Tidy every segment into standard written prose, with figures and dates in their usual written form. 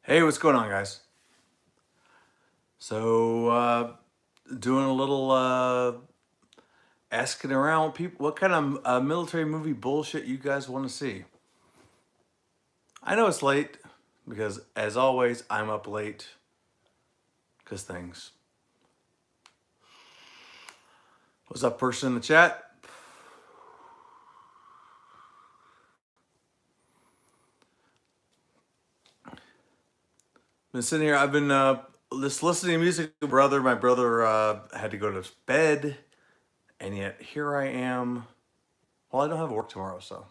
Hey, what's going on, guys? So, doing a little asking around people what kind of military movie bullshit you guys want to see. I know it's late because, as always, I'm up late because things. What's up, person in the chat? Been sitting here. I've been just listening to music. My brother had to go to bed, and yet here I am. Well, I don't have work tomorrow, so.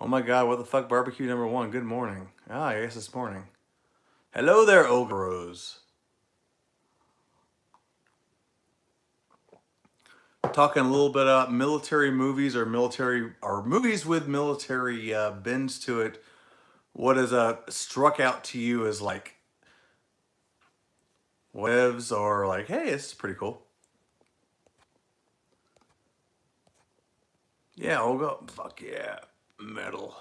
Oh my God, what the fuck, barbecue number one? Good morning. I guess it's morning. Hello there, Ogros. Talking a little bit about military movies or movies with military bends to it. What has struck out to you as like whatevs or like, hey, this is pretty cool. Yeah, we'll go. Fuck yeah, metal.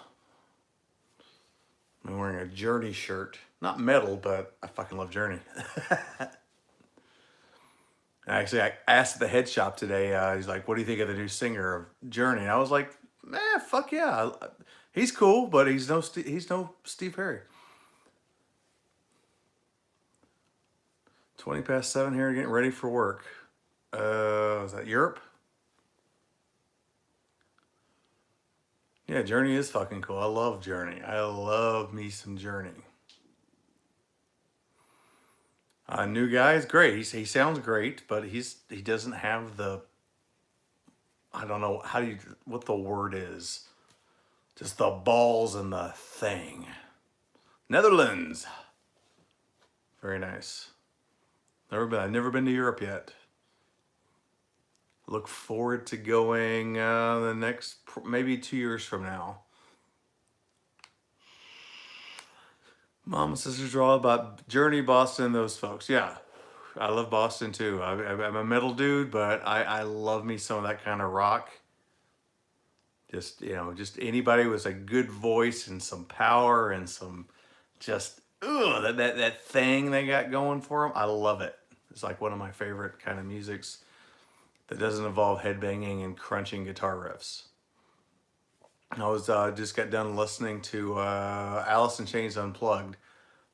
I'm wearing a Journey shirt. Not metal, but I fucking love Journey. Actually, I asked the head shop today. He's like, "What do you think of the new singer of Journey?" And I was like, fuck yeah, he's cool, but he's no Steve Perry." 7:20 here, getting ready for work. Is that Europe? Yeah, Journey is fucking cool. I love Journey. I love me some Journey. New guy is great. He sounds great, but he doesn't have the, I don't know what the word is. Just the balls and the thing. Netherlands. Very nice. I've never been to Europe yet. Look forward to going the next maybe 2 years from now. Mom and sisters are all about Journey, Boston, those folks. Yeah, I love Boston too. I'm a metal dude, but I love me some of that kind of rock. Just anybody with a good voice and some power and some just that thing they got going for them. I love it. It's like one of my favorite kind of musics that doesn't involve headbanging and crunching guitar riffs. I was just got done listening to Alice in Chains Unplugged.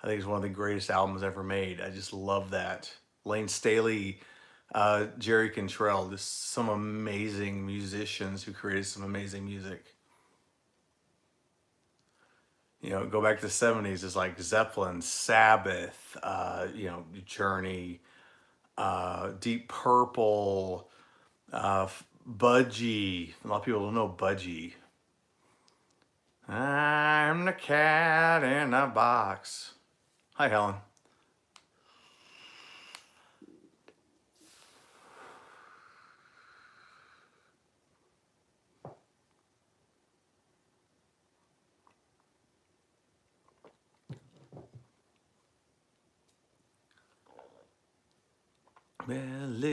I think it's one of the greatest albums ever made. I just love that. Lane Staley, Jerry Cantrell, just some amazing musicians who created some amazing music. Go back to the 70s, it's like Zeppelin, Sabbath, Journey, Deep Purple, Budgie. A lot of people don't know Budgie. I'm the cat in the box. Hi, Helen.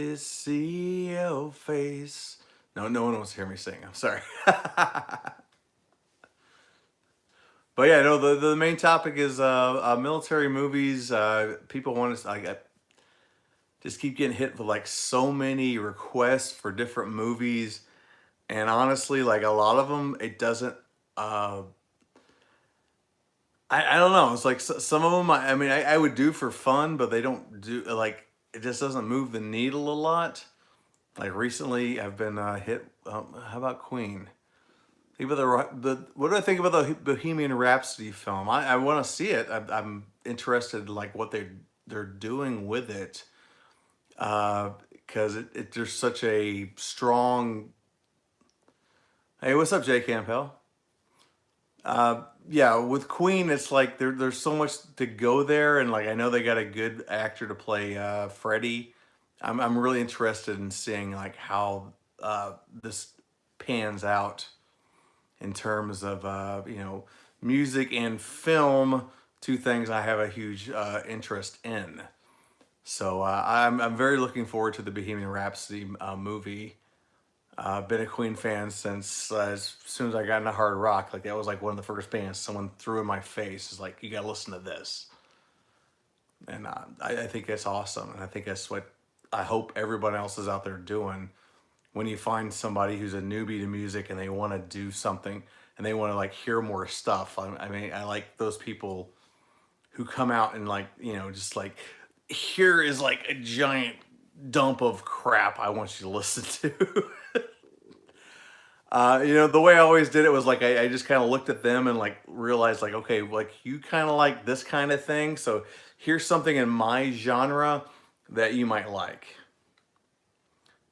Melissio face. No one wants to hear me sing. I'm sorry. But yeah, no. The main topic is military movies. People want to just keep getting hit with like so many requests for different movies, and honestly, like a lot of them, it doesn't. I don't know. It's like some of them. I mean, I would do for fun, but they don't do like it. Just doesn't move the needle a lot. Like recently, I've been hit. How about Queen? Think about the. What do I think about the Bohemian Rhapsody film? I want to see it. I'm interested, like what they're doing with it, because there's such a strong. Hey, what's up, Jay Campbell? Yeah, with Queen, it's like there's so much to go there, and like I know they got a good actor to play Freddie. I'm really interested in seeing like how this pans out in terms of music and film, two things I have a huge interest in. So I'm very looking forward to the Bohemian Rhapsody movie. Been a Queen fan since as soon as I got into hard rock. Like that was like one of the first bands someone threw in my face. Is like, you gotta listen to this, and I think that's awesome, and I think that's what I hope everyone else is out there doing. When you find somebody who's a newbie to music and they want to do something and they want to like hear more stuff. I mean, I like those people who come out and like, just like, here is like a giant dump of crap I want you to listen to. The way I always did it was like I just kind of looked at them and like realized like, okay, like you kind of like this kind of thing. So here's something in my genre that you might like.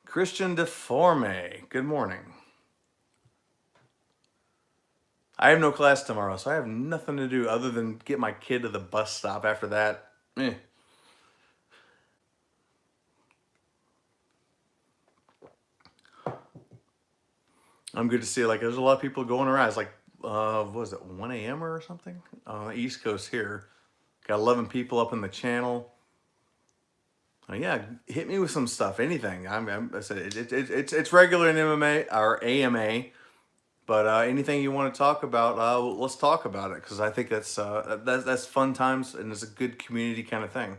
Christian Deforme, good morning. I have no class tomorrow, so I have nothing to do other than get my kid to the bus stop. After that, I'm good to see. Like, there's a lot of people going around. It's like, what was it, 1 a.m. or something? On the East Coast here. Got 11 people up in the channel. Yeah, hit me with some stuff, anything. I said it's regular in MMA or AMA, but anything you want to talk about, let's talk about it because I think that's fun times and it's a good community kind of thing.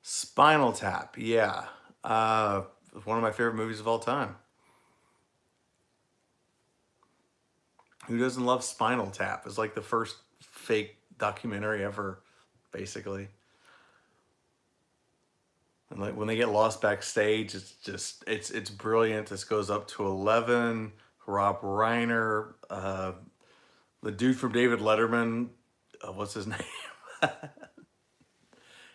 Spinal Tap, yeah, one of my favorite movies of all time. Who doesn't love Spinal Tap? It's like the first fake documentary ever, basically. And like when they get lost backstage, it's brilliant. This goes up to 11. Rob Reiner, the dude from David Letterman, what's his name?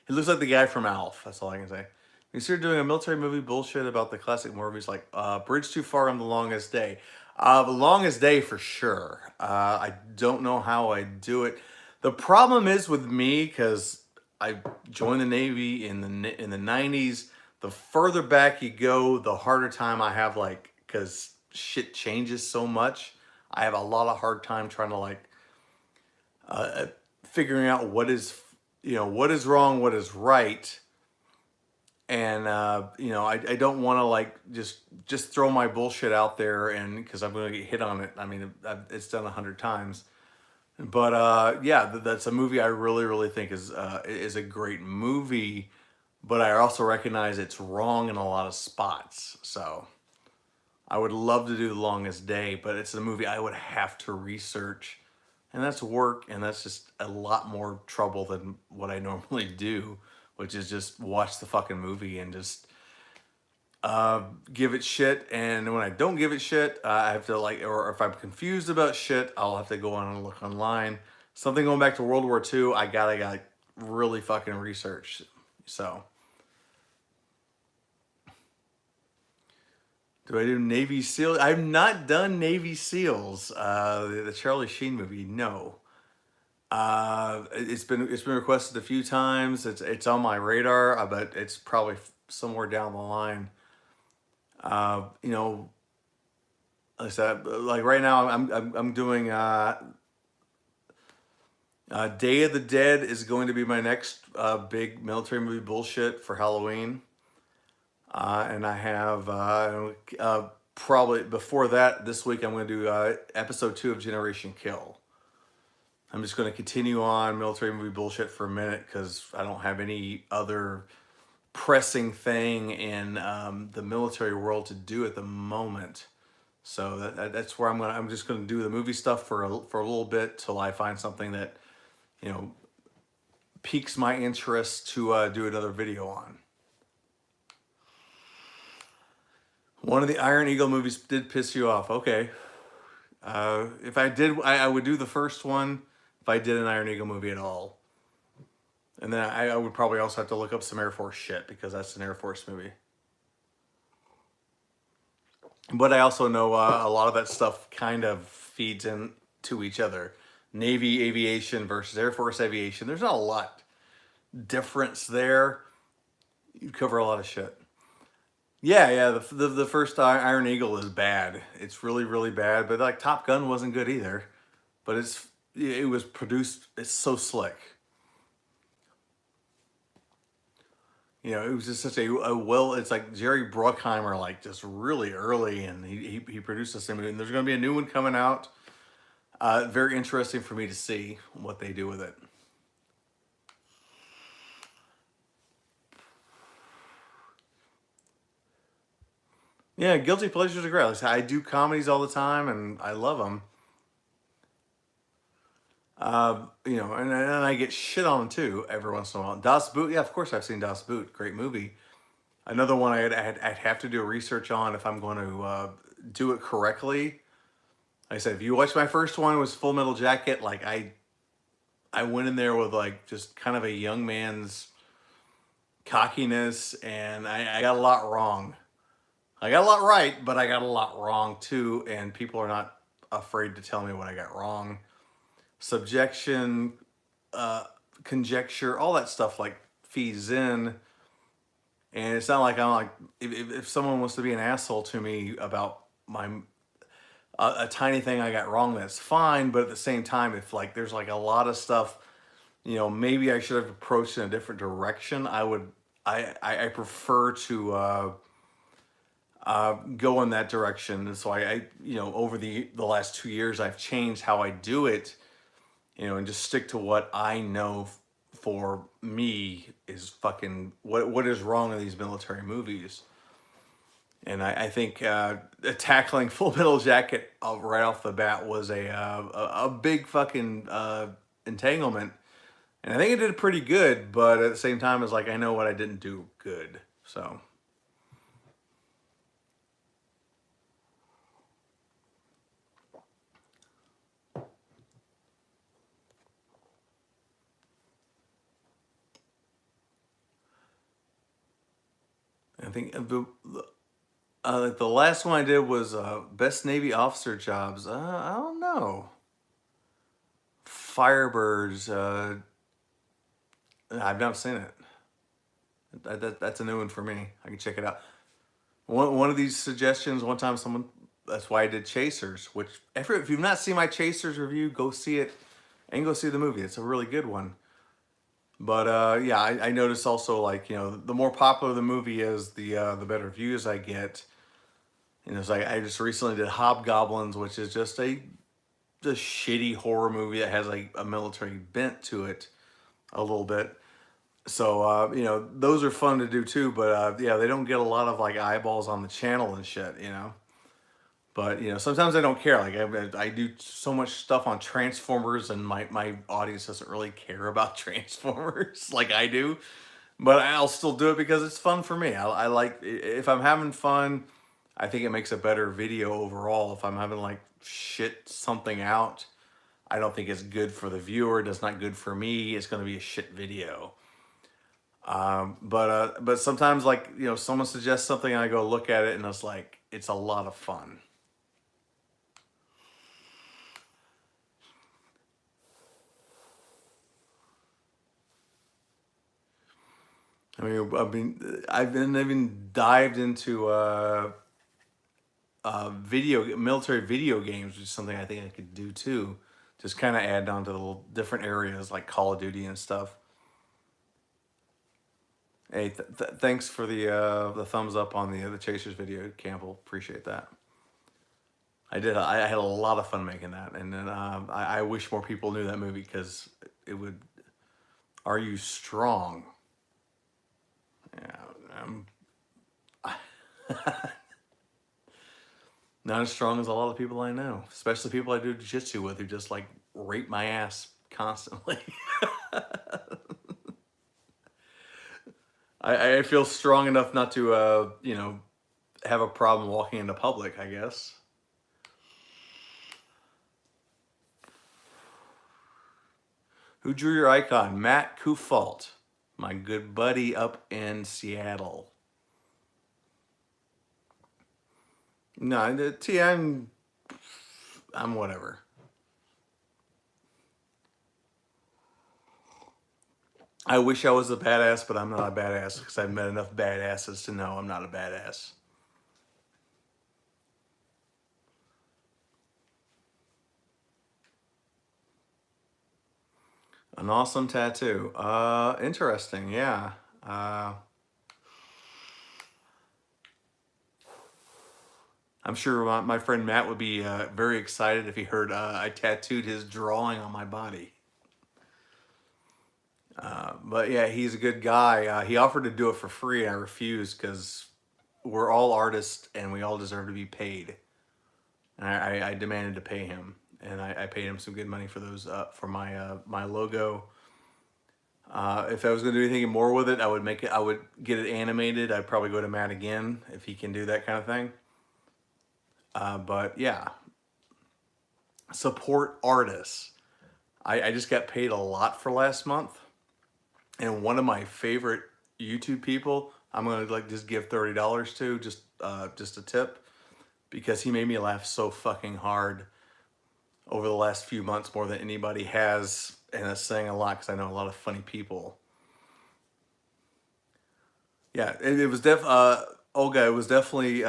He looks like the guy from Alf. That's all I can say. We started doing a military movie bullshit about the classic movies like Bridge Too Far and The Longest Day. The Longest Day for sure. I don't know how I do it. The problem is with me because I joined the Navy in the 90s. The further back you go, the harder time I have, like, because shit changes so much. I have a lot of hard time trying to like figuring out what is wrong, what is right, and I don't want to like just throw my bullshit out there and because I'm going to get hit on it. I mean, it's done 100 times, but yeah, that's a movie I really think is a great movie, but I also recognize it's wrong in a lot of spots. So I would love to do The Longest Day, but it's a movie I would have to research, and that's work, and that's just a lot more trouble than what I normally do, which is just watch the fucking movie and just give it shit. And when I don't give it shit, I have to like, or if I'm confused about shit, I'll have to go on and look online. Something going back to World War II, I gotta really fucking research. So. Do I do Navy SEAL? I've not done Navy SEALs. The Charlie Sheen movie, no. It's been requested a few times. It's on my radar, but it's probably somewhere down the line. Uh, you know, like I said, like right now, I'm doing Day of the Dead is going to be my next big military movie bullshit for Halloween. And I have probably before that this week I'm going to do episode 2 of Generation Kill. I'm just going to continue on military movie bullshit for a minute because I don't have any other pressing thing in the military world to do at the moment. So that's where I'm just going to do the movie stuff for a little bit till I find something that you know piques my interest to do another video on. One of the Iron Eagle movies did piss you off. Okay. If I did, I would do the first one if I did an Iron Eagle movie at all. And then I would probably also have to look up some Air Force shit because that's an Air Force movie. But I also know a lot of that stuff kind of feeds into each other. Navy aviation versus Air Force aviation. There's not a lot difference there. You cover a lot of shit. Yeah. The first Iron Eagle is bad. It's really bad. But like Top Gun wasn't good either. But it was produced. It's so slick. You know, it was just such a well. It's like Jerry Bruckheimer, like just really early, and he produced this movie. And there's going to be a new one coming out. Very interesting for me to see what they do with it. Yeah, guilty pleasures are great. Like I said, I do comedies all the time, and I love them. You know, and I get shit on them too every once in a while. Das Boot, yeah, of course I've seen Das Boot. Great movie. Another one I'd have to do research on if I'm going to do it correctly. Like I said, if you watch my first one, it was Full Metal Jacket. Like I went in there with like just kind of a young man's cockiness, and I got a lot wrong. I got a lot right, but I got a lot wrong too, and people are not afraid to tell me what I got wrong. Subjection, uh, conjecture, all that stuff like feeds in, and it's not like I'm like if someone wants to be an asshole to me about my a tiny thing I got wrong, that's fine. But at the same time, if like there's like a lot of stuff, you know, maybe I should have approached in a different direction. I would. I prefer to go in that direction. And so you know, over the last 2 years, I've changed how I do it, you know, and just stick to what I know for me is fucking what is wrong in these military movies. And I think tackling Full Metal Jacket right off the bat was a big fucking entanglement, and I think it did pretty good. But at the same time, it's like I know what I didn't do good. So I think the last one I did was best Navy officer jobs. I don't know. Firebirds. I've not seen it. That's a new one for me. I can check it out. One of these suggestions. One time, someone. That's why I did Chasers. Which if you've not seen my Chasers review, go see it and go see the movie. It's a really good one. But yeah, I noticed also like you know the more popular the movie is, the better views I get. You know, it's like I just recently did Hobgoblins, which is just shitty horror movie that has like a military bent to it a little bit. So you know, those are fun to do too. But yeah, they don't get a lot of like eyeballs on the channel and shit. You know. But you know, sometimes I don't care. Like I do so much stuff on Transformers, and my audience doesn't really care about Transformers like I do. But I'll still do it because it's fun for me. I like if I'm having fun. I think it makes a better video overall. If I'm having like shit something out, I don't think it's good for the viewer. It's not good for me. It's going to be a shit video. But sometimes like you know someone suggests something and I go look at it and it's like it's a lot of fun. I've been even dived into military video games, which is something I think I could do too. Just kind of add on to the little different areas like Call of Duty and stuff. Hey, thanks for the thumbs up on the Chasers video, Campbell. Appreciate that. I did. I had a lot of fun making that, and then I wish more people knew that movie because it would. Are you strong? Yeah, um, not as strong as a lot of people I know, especially people I do jiu-jitsu with who just like rape my ass constantly. I feel strong enough not to, you know, have a problem walking into public, I guess. Who drew your icon? Matt Kufalt, my good buddy up in Seattle. No, I'm whatever. I wish I was a badass, but I'm not a badass because I've met enough badasses to know I'm not a badass. An awesome tattoo. Interesting. Yeah. I'm sure my friend Matt would be very excited if he heard I tattooed his drawing on my body. But yeah, he's a good guy. He offered to do it for free, and I refused because we're all artists and we all deserve to be paid. And I demanded to pay him, and I paid him some good money for those for my logo. If I was going to do anything more with it, I would make it. I would get it animated. I'd probably go to Matt again if he can do that kind of thing. But yeah, support artists. I just got paid a lot for last month, and one of my favorite YouTube people, I'm gonna like just give $30 to, just a tip, because he made me laugh so fucking hard over the last few months, more than anybody has, and that's saying a lot because I know a lot of funny people. Yeah, it was Olga. It was definitely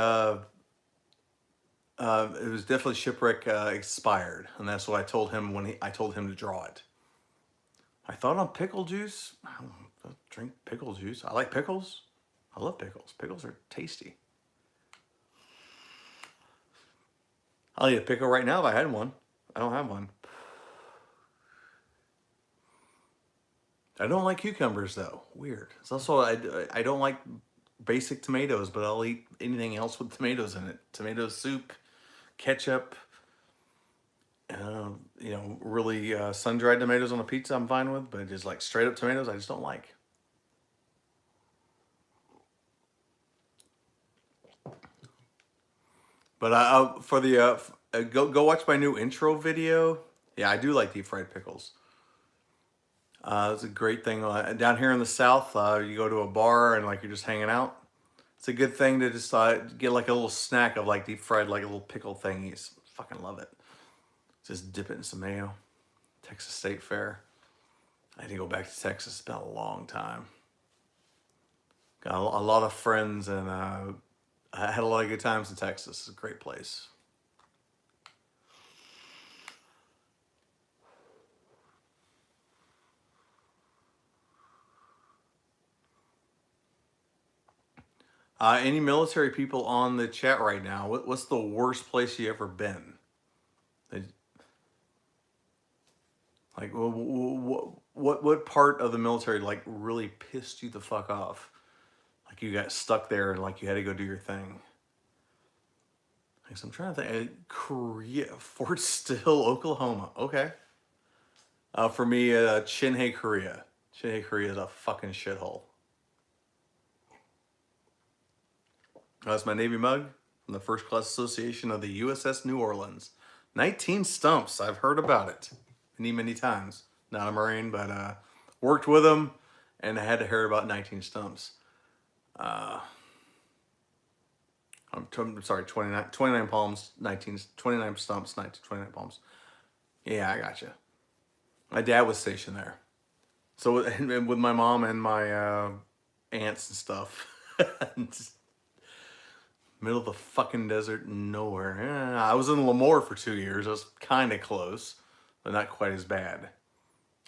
Shipwreck expired, and that's what I told him when I told him to draw it. I thought on pickle juice. I don't drink pickle juice. I like pickles. I love pickles. Pickles are tasty. I'll eat a pickle right now if I had one. I don't have one. I don't like cucumbers though. Weird. It's also I don't like basic tomatoes, but I'll eat anything else with tomatoes in it. Tomato soup, ketchup. Really sun-dried tomatoes on a pizza I'm fine with, but just like straight up tomatoes I just don't like. But for the go watch my new intro video. Yeah, I do like deep fried pickles. It's a great thing down here in the South. You go to a bar and like you're just hanging out. It's a good thing to just get like a little snack of like deep fried like little pickle thingies. Fucking love it. Just dip it in some mayo. Texas State Fair. I need to go back to Texas. It's been a long time. Got a lot of friends, and I had a lot of good times in Texas. It's a great place. Any military people on the chat right now? What's the worst place you ever been? Like, what part of the military like really pissed you the fuck off? Like you got stuck there and like you had to go do your thing. Like, so I'm trying to think. Korea, Fort Still, Oklahoma. Okay. For me, Chinhae, Korea. Chinhae, Korea is a fucking shithole. That's my Navy mug from the First Class Association of the USS New Orleans. 19 stumps. I've heard about it many times. Not a Marine, but worked with them, and I had to hear about 19 stumps. I'm sorry, 29 palms, 29 stumps, 29 palms. Yeah, I gotcha. My dad was stationed there. So and with my mom and my aunts and stuff. Just middle of the fucking desert, nowhere. Yeah, I was in Lemoore for 2 years. I was kind of close, but not quite as bad.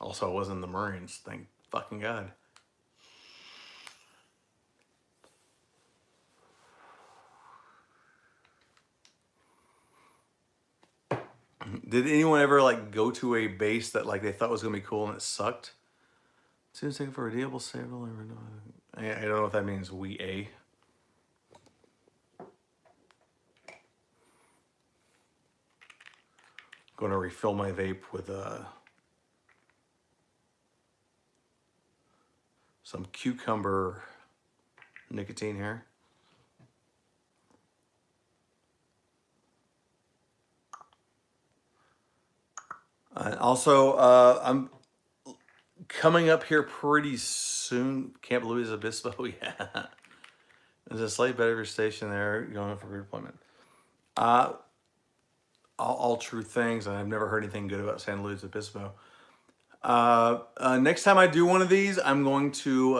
Also, I was in the Marines. Thank fucking God. Did anyone ever like go to a base that like they thought was gonna be cool and it sucked? Seems like for redeemable save. I don't know what that means. We a. Going to refill my vape with some cucumber nicotine here. Also, I'm coming up here pretty soon. Camp Luis Obispo, yeah. There's a slight better station there going for redeployment. All true things, and I've never heard anything good about San Luis Obispo. Next time I do one of these, I'm going to,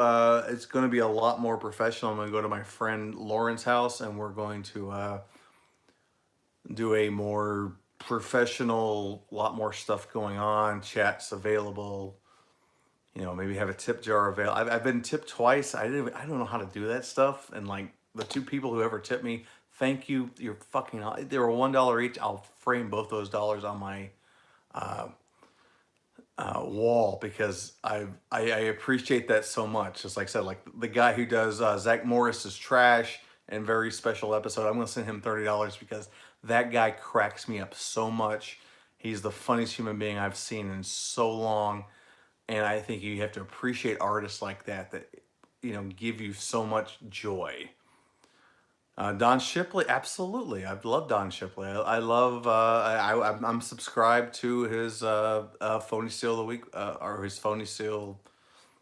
it's going to be a lot more professional. I'm going to go to my friend Lauren's house, and we're going to do a more professional, lot more stuff going on, chats available, maybe have a tip jar available. I've been tipped twice. I don't know how to do that stuff, and like the two people who ever tipped me, thank you. You're fucking. They were $1 each. I'll frame both those dollars on my wall because I appreciate that so much. Just like I said, like the guy who does Zach Morris's trash and very special episode, I'm gonna send him $30 because that guy cracks me up so much. He's the funniest human being I've seen in so long, and I think you have to appreciate artists like that give you so much joy. Don Shipley, absolutely. I love Don Shipley. I love. I'm subscribed to his Phony Seal of the Week, or his Phony Seal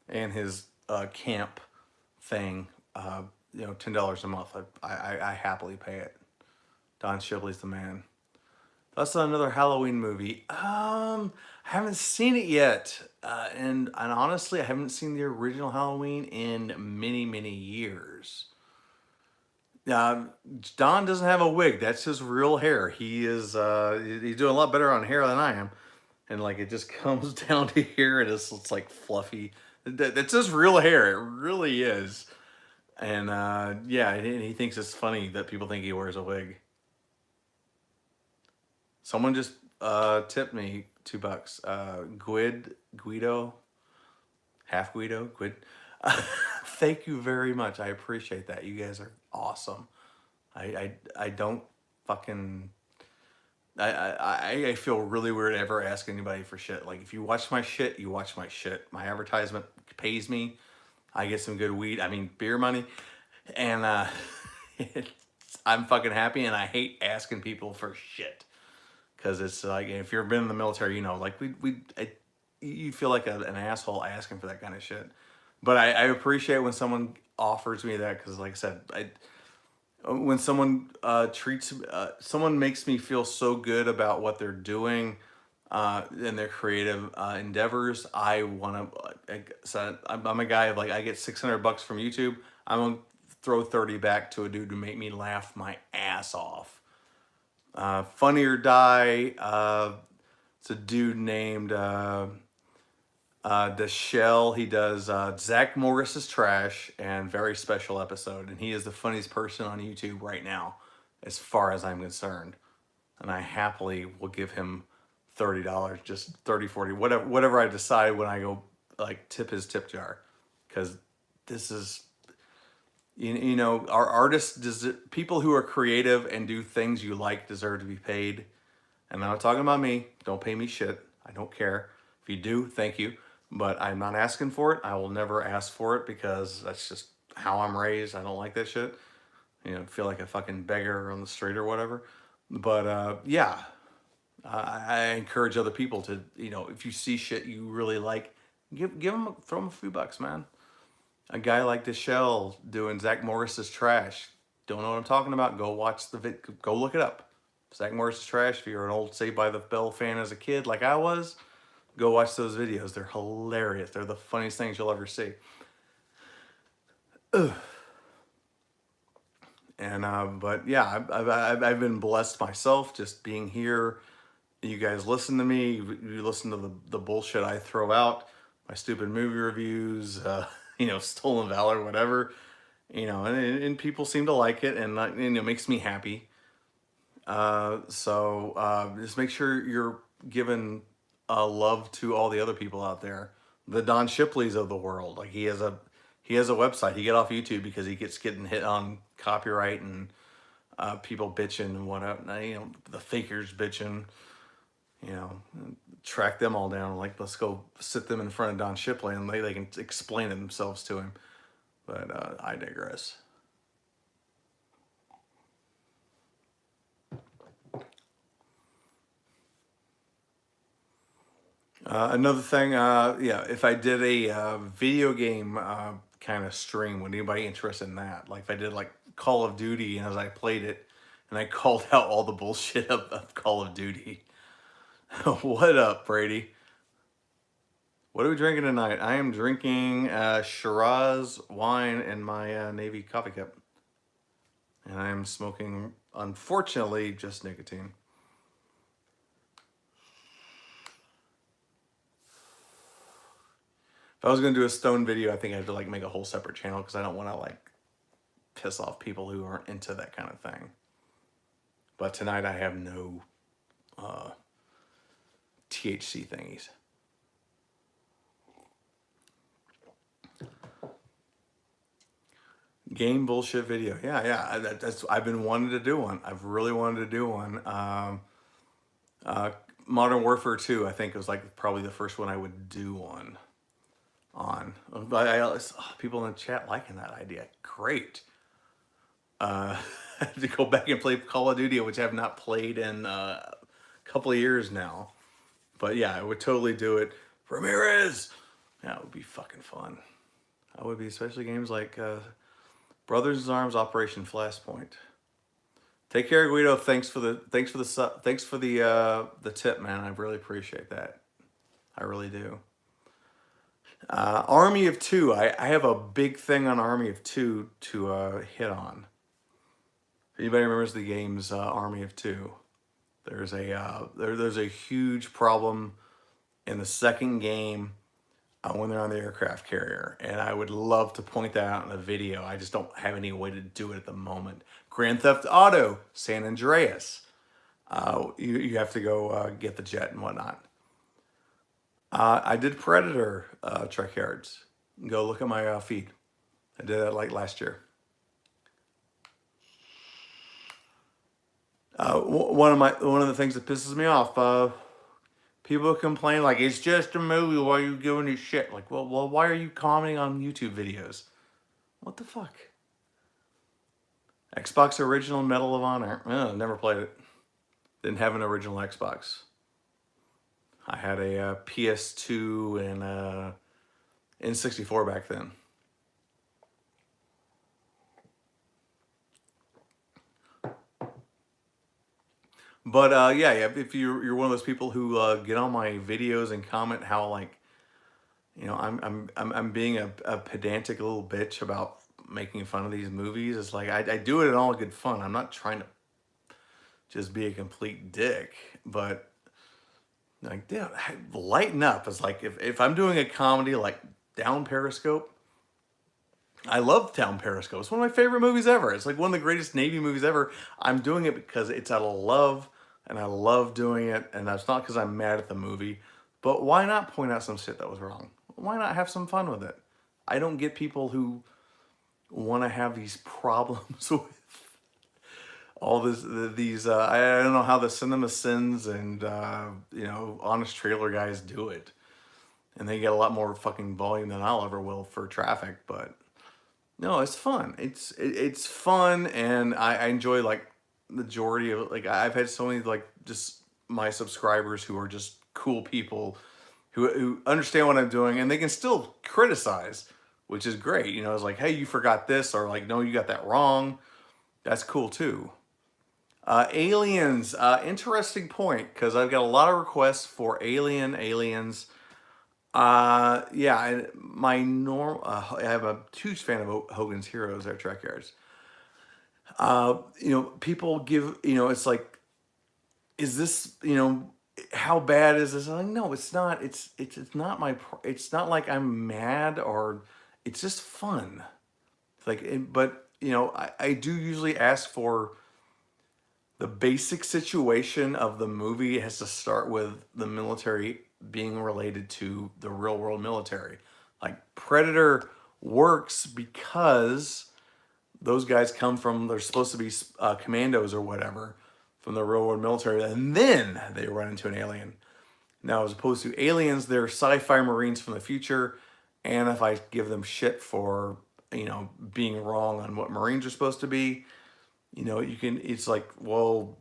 and his camp thing. $10 a month. I happily pay it. Don Shipley's the man. That's another Halloween movie. I haven't seen it yet, and honestly, I haven't seen the original Halloween in many many years. Uh, Don doesn't have a wig. That's his real hair. He's doing a lot better on hair than I am, and like it just comes down to here, and it's like fluffy. That's his real hair. It really is. And yeah, and he thinks it's funny that people think he wears a wig. Someone just tipped me $2. Guido, half Guido, Guid. Thank you very much. I appreciate that. You guys are awesome. I don't fucking I feel really weird ever ask anybody for shit. Like if you watch my shit, you watch my shit. My advertisement pays me. I get some good weed. I mean beer money, and I'm fucking happy. And I hate asking people for shit because it's like if you've been in the military, like you feel like an asshole asking for that kind of shit. But I appreciate when someone offers me that because, like I said, when someone someone makes me feel so good about what they're doing in their creative endeavors. I want to. So I'm a guy of like I get $600 from YouTube. I'm gonna throw 30 back to a dude who made me laugh my ass off. Funny or Die. It's a dude named. The Shell, he does Zach Morris's Trash and very special episode, and he is the funniest person on YouTube right now, as far as I'm concerned. And I happily will give him $30, just 30, 40, whatever I decide when I go like tip his tip jar, because this is our artists, people who are creative and do things you like deserve to be paid. And I'm not talking about me. Don't pay me shit. I don't care. If you do, thank you. But I'm not asking for it. I will never ask for it because that's just how I'm raised. I don't like that shit. Feel like a fucking beggar on the street or whatever. But yeah, I encourage other people to, if you see shit you really like, throw them a few bucks, man. A guy like Deshell doing Zach Morris's Trash. Don't know what I'm talking about? Go watch go look it up. Zach Morris's Trash. If you're an old Saved by the Bell fan as a kid like I was, go watch those videos. They're hilarious. They're the funniest things you'll ever see. Ugh. And but yeah, I've been blessed myself just being here. You guys listen to me. You listen to the bullshit I throw out. My stupid movie reviews. Stolen Valor, whatever. And people seem to like it, and it makes me happy. So just make sure you're giving love to all the other people out there, the Don Shipleys of the world. Like he has a website. He get off YouTube because he gets getting hit on copyright and people bitching and whatnot. The fakers bitching. Track them all down. Like let's go sit them in front of Don Shipley and they can explain it themselves to him. But I digress. Another thing, yeah, if I did a video game kind of stream, would anybody interested in that? Like if I did like Call of Duty and as I played it, and I called out all the bullshit of Call of Duty. What up, Brady? What are we drinking tonight? I am drinking Shiraz wine in my Navy coffee cup. And I am smoking, unfortunately, just nicotine. If I was gonna do a Stone video, I think I have to like make a whole separate channel because I don't want to like piss off people who aren't into that kind of thing. But tonight I have no THC thingies. Game bullshit video. Yeah. That's I've been wanting to do one. I've really wanted to do one. Modern Warfare 2, I think, was like probably the first one I would do one on. But people in the chat liking that idea. Great. To go back and play Call of Duty, which I have not played in a couple of years now. But yeah, I would totally do it. Ramirez! Yeah, it would be fucking fun. I would be, especially games like Brothers in Arms, Operation Flashpoint. Take care, Guido. Thanks for the tip, man. I really appreciate that. I really do. Army of Two. I have a big thing on Army of Two to hit on. If anybody remembers the game's Army of Two, there's a huge problem in the second game when they're on the aircraft carrier, and I would love to point that out in a video. I just don't have any way to do it at the moment. Grand Theft Auto, San Andreas. You have to go get the jet and whatnot. I did Predator Trek Yards. Go look at my feed. I did that like last year. One of the things that pisses me off, people complain like it's just a movie. Why are you giving me shit? Like, well, why are you commenting on YouTube videos? What the fuck? Xbox original Medal of Honor. Never played it. Didn't have an original Xbox. I had a PS2 and N64 back then. But yeah, if you're one of those people who get on my videos and comment how, like, you know, I'm being a pedantic little bitch about making fun of these movies. It's like I do it in all good fun. I'm not trying to just be a complete dick, but like, damn, lighten up. It's like if I'm doing a comedy like Down Periscope, I love Down Periscope. It's one of my favorite movies ever. It's like one of the greatest Navy movies ever. I'm doing it because it's out of love, and I love doing it, and that's not because I'm mad at the movie. But why not point out some shit that was wrong? Why not have some fun with it? I don't get people who want to have these problems with all these. I don't know how the Cinema Sins and you know, Honest Trailer guys do it, and they get a lot more fucking volume than I'll ever will for traffic. But no, it's fun. It's fun, and I enjoy like majority of it. Like I've had so many like just my subscribers who are just cool people who understand what I'm doing, and they can still criticize, which is great. You know, it's like, hey, you forgot this, or like, no, you got that wrong. That's cool too. Aliens, interesting point, because I've got a lot of requests for aliens. Yeah, I have a huge fan of Hogan's Heroes at Trek Yards. You know, people give, you know, it's like, is this, you know, how bad is this? I'm like, no, it's not. It's not it's not like I'm mad, or it's just fun. Like, but you know, I do usually ask for the basic situation of the movie. It has to start with the military being related to the real world military. Like Predator works because those guys come from, they're supposed to be commandos or whatever from the real world military, and then they run into an alien. Now, as opposed to aliens, they're sci-fi Marines from the future, and if I give them shit for, you know, being wrong on what Marines are supposed to be, you know, it's like, well,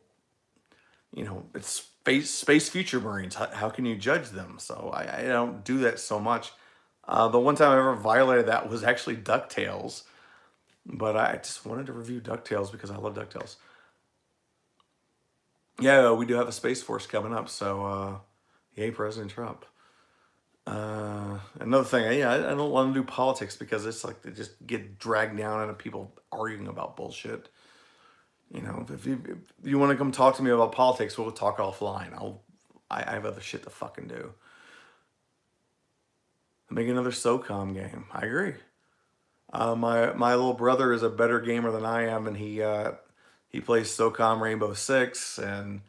you know, it's space future Marines. How can you judge them? So I don't do that so much. The one time I ever violated that was actually DuckTales, but I just wanted to review DuckTales because I love DuckTales. Yeah, we do have a Space Force coming up, so yay, President Trump. Another thing, yeah, I don't want to do politics because it's like they just get dragged down into people arguing about bullshit. You know, if you want to come talk to me about politics, we'll talk offline. I have other shit to fucking do. Make another SOCOM game. I agree. My little brother is a better gamer than I am, and he plays SOCOM Rainbow Six, and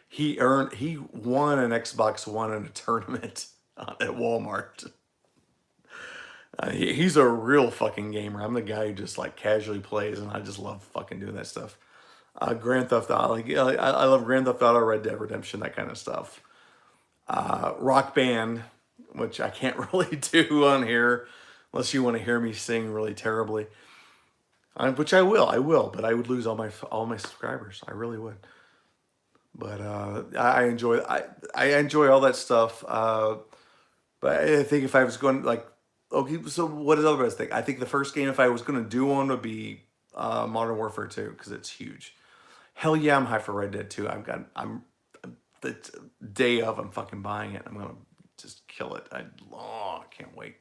he won an Xbox One in a tournament at Walmart. He's a real fucking gamer. I'm the guy who just like casually plays, and I just love fucking doing that stuff. Grand Theft Auto, like I love Grand Theft Auto, Red Dead Redemption, that kind of stuff. Rock Band, which I can't really do on here, unless you want to hear me sing really terribly. Which I will, but I would lose all my subscribers. I really would. But I enjoy all that stuff. But I think if I was going like, okay, so what does other guys think? I think the first game, if I was going to do one, would be Modern Warfare 2 because it's huge. Hell yeah, I'm hyped for Red Dead 2. I'm the day of, I'm fucking buying it. I'm gonna just kill it. I can't wait.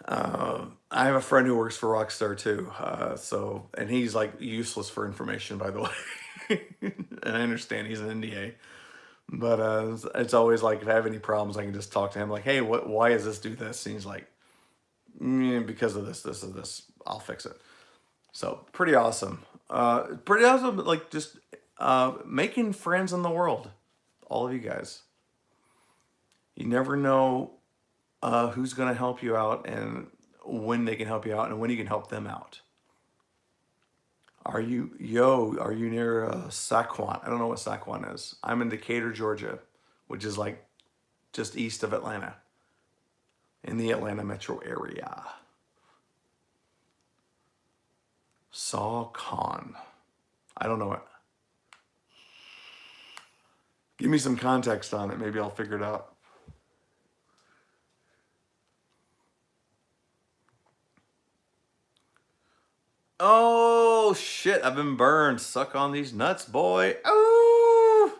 I have a friend who works for Rockstar too. And he's like useless for information, by the way. And I understand he's an NDA. But it's always like if I have any problems, I can just talk to him. Like, hey, why does this do this? And he's like, because of this, and this. I'll fix it. So pretty awesome. Pretty awesome. Like just making friends in the world. All of you guys. You never know who's going to help you out and when they can help you out and when you can help them out. Are you near Saquon? I don't know what Saquon is. I'm in Decatur, Georgia, which is like just east of Atlanta, in the Atlanta metro area. Saucon. I don't know it. Give me some context on it. Maybe I'll figure it out. Oh shit, I've been burned. Suck on these nuts, boy. Oh,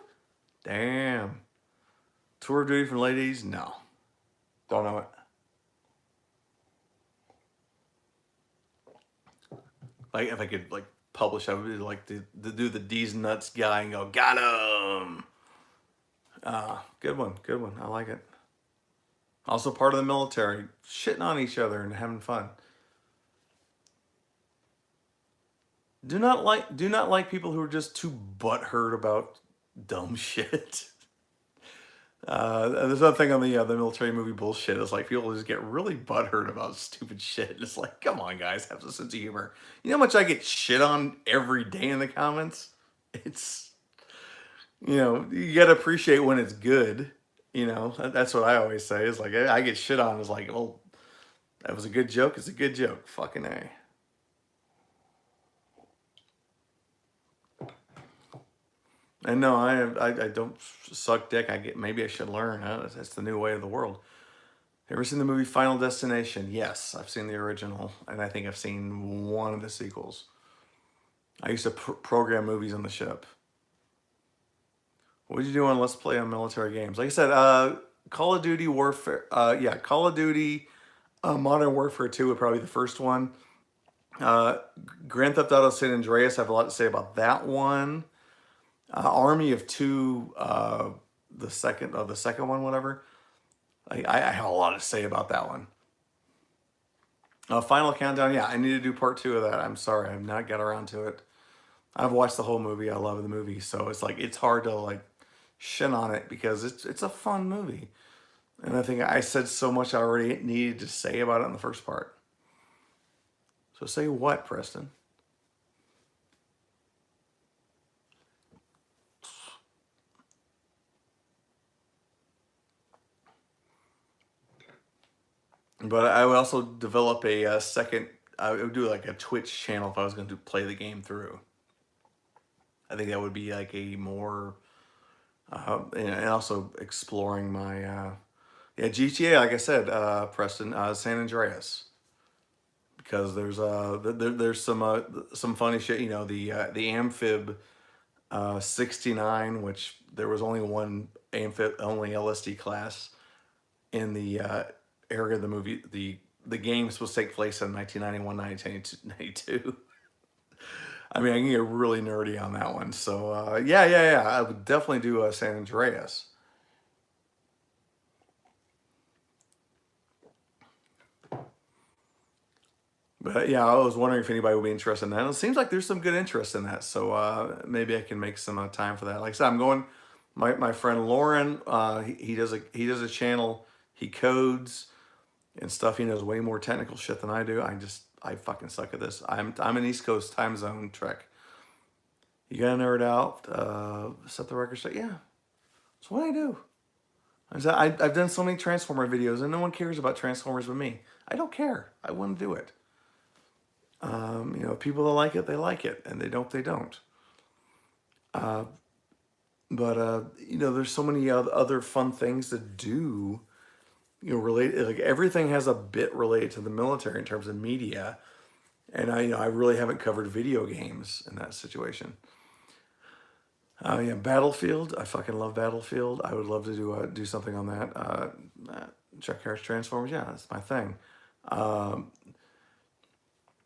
damn. Tour of Duty for Ladies? No. Don't know it. Like if I could like publish, I would be like to do the D's nuts guy and go, got him. Good one. Good one. I like it. Also part of the military, shitting on each other and having fun. Do not like people who are just too butthurt about dumb shit. There's another thing on the military movie bullshit. It's like people just get really butthurt about stupid shit. It's like, come on, guys, have a sense of humor. You know how much I get shit on every day in the comments? It's you gotta appreciate when it's good. That's what I always say. It's like I get shit on. It's like, well, that was a good joke. It's a good joke. Fucking A. And no, I don't suck dick. Maybe I should learn. Huh? That's the new way of the world. Ever seen the movie Final Destination? Yes, I've seen the original, and I think I've seen one of the sequels. I used to program movies on the ship. What did you do on Let's Play on military games? Like I said, Call of Duty Warfare. Call of Duty Modern Warfare 2 would probably be the first one. Grand Theft Auto San Andreas, I have a lot to say about that one. Army of Two, the second one, whatever. I have a lot to say about that one. Final Countdown, yeah, I need to do part 2 of that. I'm sorry, I've not got around to it. I've watched the whole movie. I love the movie, so it's like it's hard to like shit on it because it's a fun movie. And I think I said so much I already needed to say about it in the first part. So say what, Preston? But I would also develop a second. I would do like a Twitch channel if I was going to play the game through. I think that would be like a more, and also exploring my, GTA. Like I said, Preston, San Andreas, because there's some funny shit. The Amphib 69, which there was only one Amphib, only LSD class in the area of the movie. The game was supposed to take place in 1991, 1992. I mean, I can get really nerdy on that one. So, yeah. I would definitely do San Andreas. But yeah, I was wondering if anybody would be interested in that. And it seems like there's some good interest in that. So maybe I can make some time for that. Like I said, I'm going. My friend Lauren, he does a channel. He codes and stuff. He knows way more technical shit than I do. I fucking suck at this. I'm an East Coast time zone Trek. You gotta nerd out. Set the record straight. Yeah, that's what I do. I've done so many Transformer videos, and no one cares about Transformers but me. I don't care. I want to do it. People that like it, they like it, and they don't, they don't. But there's so many other fun things to do. Related, like everything has a bit related to the military in terms of media, and I really haven't covered video games in that situation. Yeah, Battlefield. I fucking love Battlefield. I would love to do something on that. Chuck Harris Transformers. Yeah, that's my thing.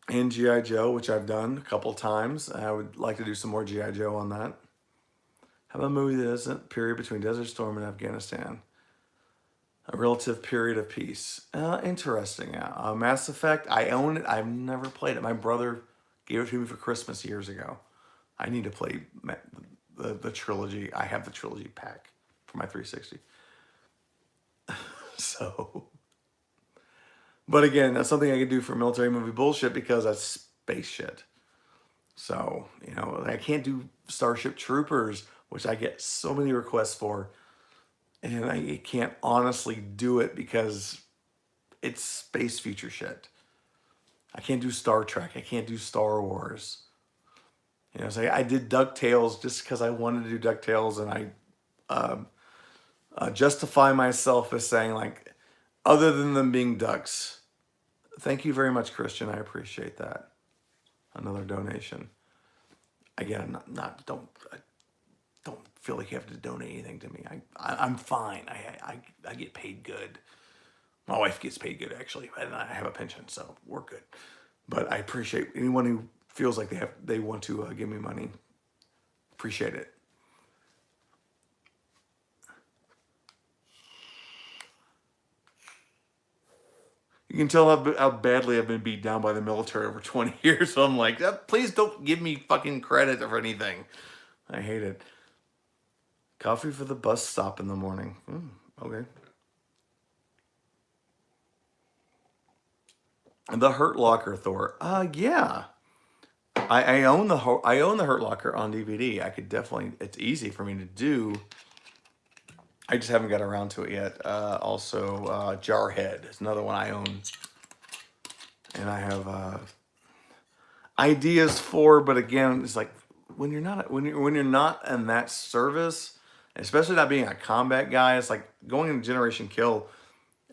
And GI Joe, which I've done a couple times. I would like to do some more GI Joe on that. How about a movie that isn't period between Desert Storm and Afghanistan? A relative period of peace. Interesting. Yeah. Mass Effect. I own it. I've never played it. My brother gave it to me for Christmas years ago. I need to play the trilogy. I have the trilogy pack for my 360. So, but again, that's something I could do for military movie bullshit because that's space shit. So, I can't do Starship Troopers, which I get so many requests for, and I can't honestly do it because it's space future shit. I can't do Star Trek. I can't do Star Wars. So I did DuckTales just because I wanted to do DuckTales, and I justify myself as saying, like, other than them being ducks. Thank you very much, Christian. I appreciate that. Another donation. Again, don't feel like you have to donate anything to me. I'm fine. I get paid good. My wife gets paid good, actually, and I have a pension, so we're good. But I appreciate anyone who feels like they want to give me money. Appreciate it. You can tell how badly I've been beat down by the military over 20 years. So I'm like, please don't give me fucking credit for anything. I hate it. Coffee for the bus stop in the morning. Okay. The Hurt Locker, Thor. Yeah. I own the Hurt Locker on DVD. I could definitely. It's easy for me to do. I just haven't got around to it yet. Also, Jarhead is another one I own, and I have ideas for. But again, it's like when you're not in that service, especially not being a combat guy. It's like going into Generation Kill.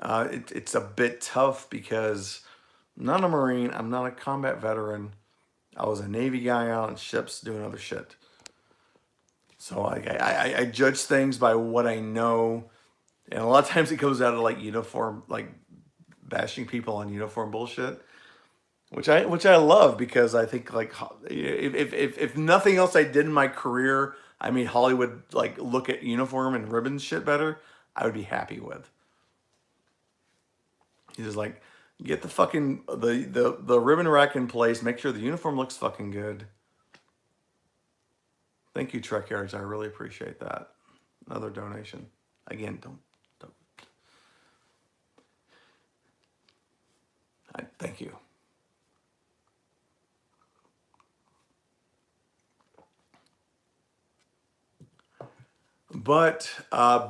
It's a bit tough because I'm not a Marine. I'm not a combat veteran. I was a Navy guy out on ships doing other shit. So I judge things by what I know, and a lot of times it goes out of like uniform, like bashing people on uniform bullshit, which I love because I think like if nothing else I did in my career, I made Hollywood like look at uniform and ribbon shit better, I would be happy with. He's just like, get the fucking the ribbon rack in place, make sure the uniform looks fucking good. Thank you, Trek Yards. I really appreciate that. Another donation. Again, don't. Thank you. But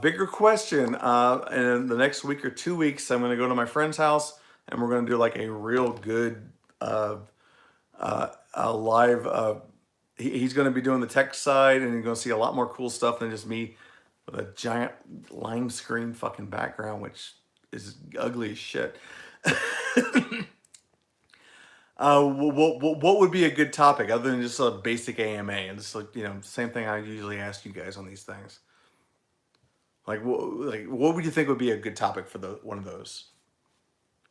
bigger question. In the next week or 2 weeks, I'm going to go to my friend's house, and we're going to do like a real good a live. He's going to be doing the tech side, and you're going to see a lot more cool stuff than just me with a giant lime screen fucking background, which is ugly as shit. What would be a good topic other than just a basic AMA and just like same thing I usually ask you guys on these things. Like what would you think would be a good topic for one of those?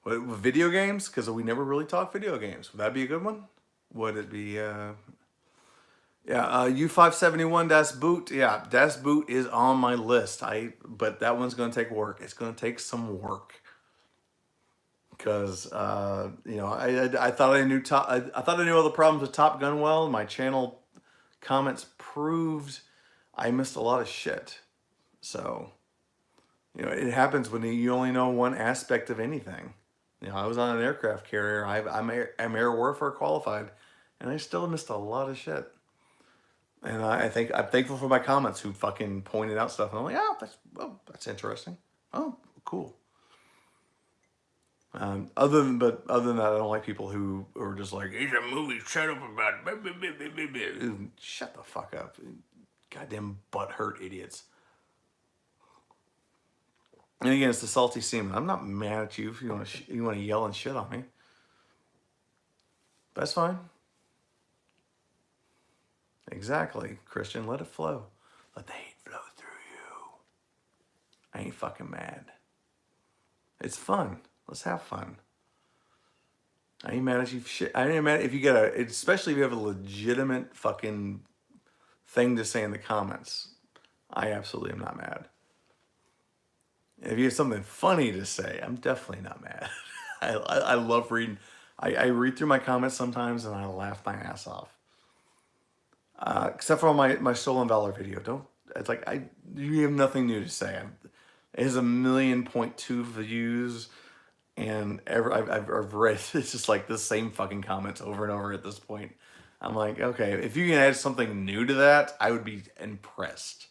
Video games, because we never really talk video games. Would that be a good one? Would it be? Yeah, U571 Das Boot. Yeah, Das Boot is on my list. But that one's going to take work. It's going to take some work. because I thought I knew I thought I knew all the problems with Top Gun well. My channel comments proved I missed a lot of shit. So it happens when you only know one aspect of anything. I was on an aircraft carrier. I'm air warfare qualified, and I still missed a lot of shit. And I think I'm thankful for my comments who fucking pointed out stuff, and I'm like, that's interesting. Oh, cool. Other than that, I don't like people who are just like, it's a movie. Shut up about it. Shut the fuck up, goddamn butthurt idiots. And again, it's the salty semen. I'm not mad at you if you want to yell and shit on me. That's fine. Exactly, Christian. Let it flow. Let the hate flow through you. I ain't fucking mad. It's fun. Let's have fun. I ain't mad at you. Shit. I ain't mad if you get especially if you have a legitimate fucking thing to say in the comments. I absolutely am not mad. If you have something funny to say, I'm definitely not mad. I love reading. I read through my comments sometimes and I laugh my ass off. Except for my Stolen Valor video. It's like you have nothing new to say. It has 1,000,000.2 views, and I've read it's just like the same fucking comments over and over at this point. I'm like, okay, if you can add something new to that, I would be impressed.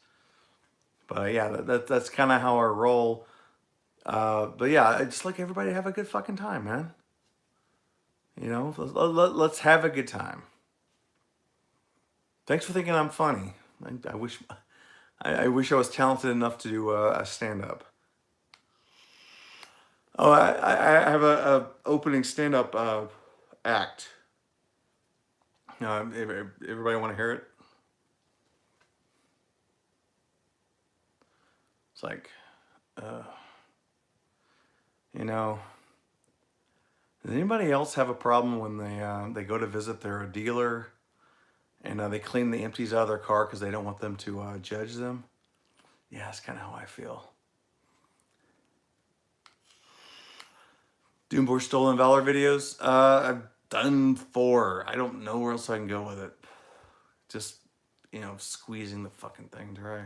But yeah, that's kind of how I roll. But yeah, I just like everybody to have a good fucking time, man. Let's have a good time. Thanks for thinking I'm funny. I wish I was talented enough to do a stand-up. Oh, I have a opening stand-up act. Everybody want to hear it? It's like, does anybody else have a problem when they go to visit their dealer and they clean the empties out of their car because they don't want them to judge them? Yeah, that's kind of how I feel. Doomboy Stolen Valor videos. I've done 4. I don't know where else I can go with it. Just, squeezing the fucking thing dry.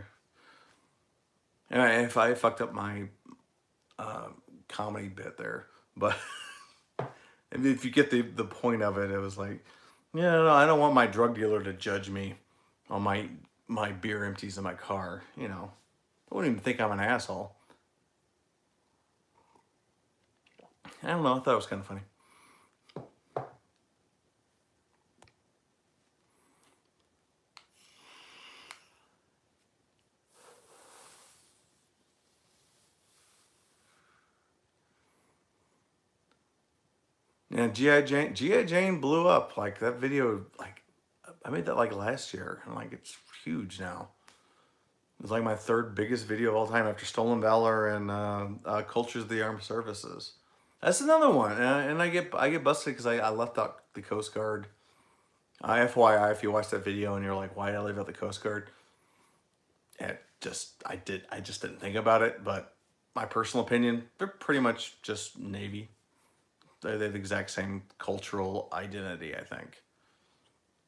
And if I fucked up my comedy bit there, but if you get the point of it, it was like, no, I don't want my drug dealer to judge me on my beer empties in my car. I wouldn't even think I'm an asshole. I don't know. I thought it was kind of funny. Yeah, G.I. Jane blew up. Like that video, like I made that like last year, and like it's huge now. It's like my 3rd biggest video of all time after Stolen Valor and Cultures of the Armed Services. That's another one, and I get busted because I left out the Coast Guard. FYI, if you watch that video and you're like, why did I leave out the Coast Guard? I just didn't think about it, but my personal opinion, they're pretty much just Navy. They have the exact same cultural identity, I think.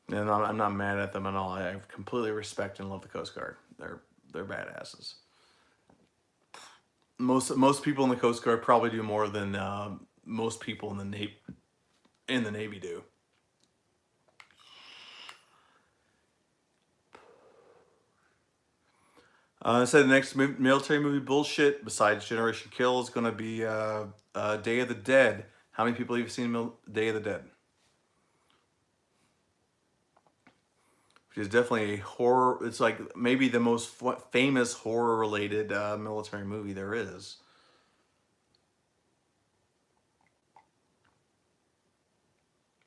And I'm not mad at them at all. I completely respect and love the Coast Guard. They're badasses. Most people in the Coast Guard probably do more than most people in the Navy do. I said the next military movie bullshit besides Generation Kill is going to be Day of the Dead. How many people have you seen Day of the Dead? Which is definitely a horror. It's like maybe the most famous horror-related military movie there is.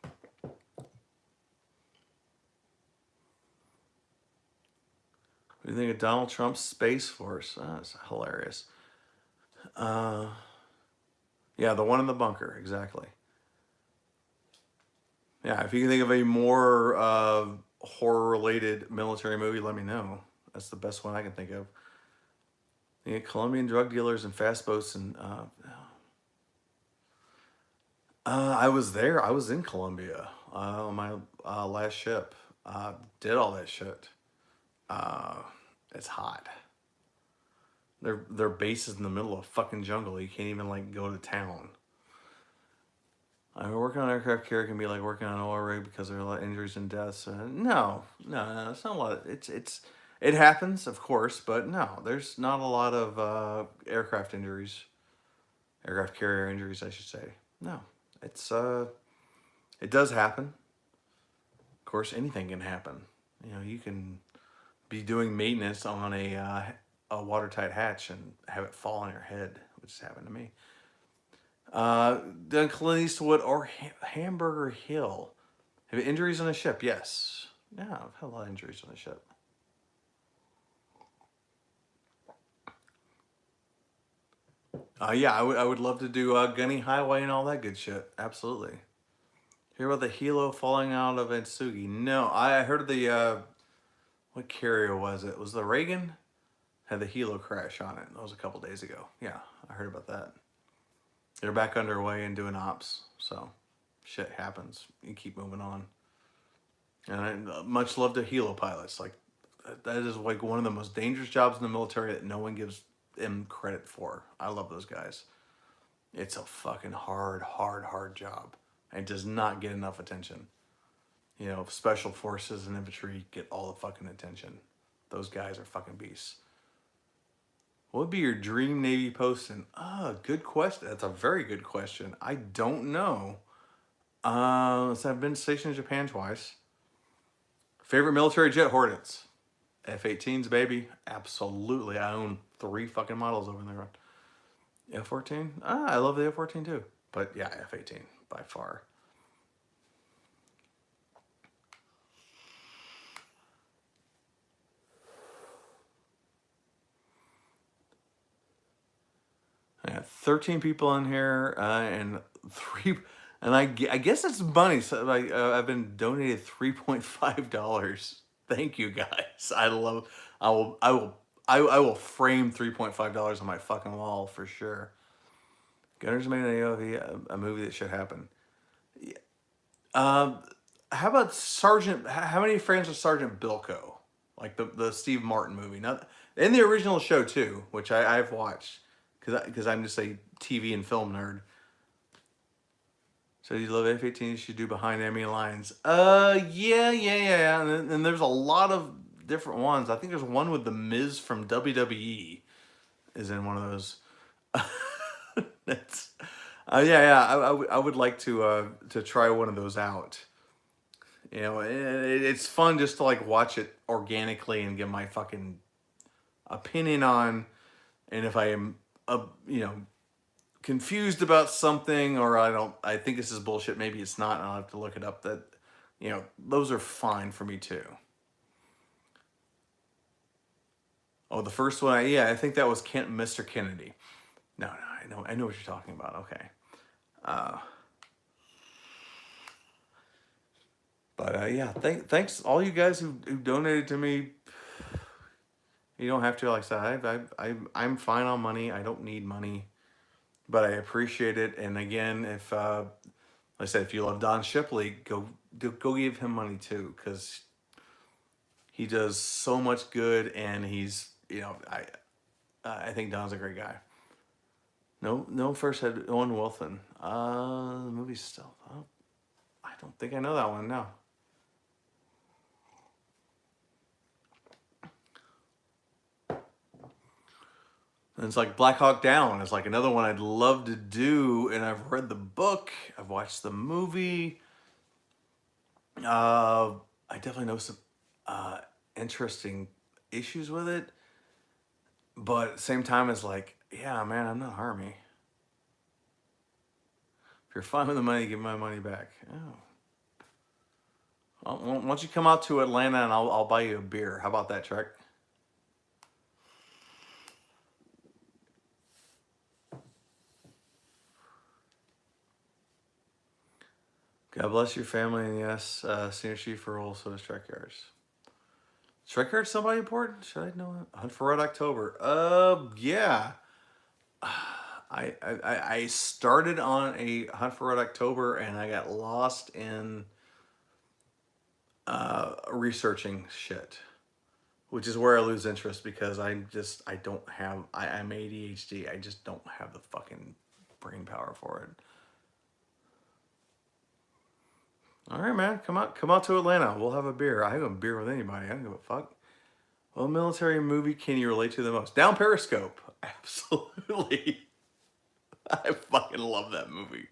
What do you think of Donald Trump's Space Force? That's hilarious. Yeah, the one in the bunker, exactly. Yeah, if you can think of a more horror-related military movie, let me know. That's the best one I can think of. You get Colombian drug dealers and fast boats and I was there. I was in Colombia on my last ship. Did all that shit. Uh, it's hot. Their base is in the middle of fucking jungle. You can't even like go to town. I mean, working on aircraft carrier can be like working on an oil rig because there are a lot of injuries and deaths. No, it's not a lot. It happens, of course, but no, there's not a lot of aircraft injuries, aircraft carrier injuries, I should say. No, it's it does happen. Of course, anything can happen. You know, you can be doing maintenance on a watertight hatch and have it fall on your head, which has happened to me. Done Clint Eastwood or Hamburger Hill. Have you injuries on a ship? Yes. Yeah, I've had a lot of injuries on a ship. Yeah, I would love to do Gunny Highway and all that good shit. Absolutely. Hear about the helo falling out of Atsugi? No, I heard of the what carrier was it? Was the Reagan? Had the helo crash on it. That was a couple days ago. Yeah, I heard about that. They're back underway and doing ops. So, shit happens. You keep moving on. And much love to helo pilots. Like that is like one of the most dangerous jobs in the military that no one gives them credit for. I love those guys. It's a fucking hard job. And does not get enough attention. You know, special forces and infantry get all the fucking attention. Those guys are fucking beasts. What would be your dream Navy posting? Good question. That's a very good question. I don't know. So I've been stationed in Japan twice. Favorite military jet? Hornets. F-18s, baby. Absolutely. I own 3 fucking models over there. F-14? I love the F-14 too. But yeah, F-18 by far. I got 13 people in here, and 3, and I guess it's money. So I've been donated $3.5. Thank you guys. I will, I will, I will frame $3.5 on my fucking wall for sure. Gunners made an AOV, a movie that should happen. Um, how about Sergeant? How many fans of Sergeant Bilko? Like the Steve Martin movie, not in the original show too, which I've watched because I'm just a TV and film nerd. So you love F-18? You should do Behind Enemy Lines. Yeah. And there's a lot of different ones. I think there's one with the Miz from WWE is in one of those. That's yeah. I would like to try one of those out. You know, it's fun just to like watch it organically and give my fucking opinion on, and if I am, you know, confused about something or I think this is bullshit. Maybe it's not, and I'll have to look it up. That, you know, those are fine for me too. Oh, the first one, yeah, I think that was Mr. Kennedy. No, I know what you're talking about. Okay. Uh, but yeah, thanks all you guys who donated to me. You don't have to, like I said, I'm fine on money. I don't need money, but I appreciate it. And again, if like I said, if you love Don Shipley, go give him money too, because he does so much good, and he's, you know, I think Don's a great guy. No, first had Owen Wilson. The movie Stealth. Oh, I don't think I know that one. No. And it's like Black Hawk Down. It's like another one I'd love to do, and I've read the book. I've watched the movie. I definitely know some interesting issues with it, but at the same time, it's like, yeah, man, I'm not Army. If you're fine with the money, give my money back. Oh. Well, why don't you come out to Atlanta and I'll buy you a beer? How about that, Trek? God bless your family, and yes, Senior Chief for all, so does Trek Yards. Trek Yards somebody important? Should I know it? Hunt for Red October. Yeah. I started on a Hunt for Red October and I got lost in researching shit, which is where I lose interest because I don't have I'm ADHD. I just don't have the fucking brain power for it. All right, man, come out to Atlanta. We'll have a beer. I have a beer with anybody. I don't give a fuck. What military movie can you relate to the most? Down Periscope. Absolutely. I fucking love that movie.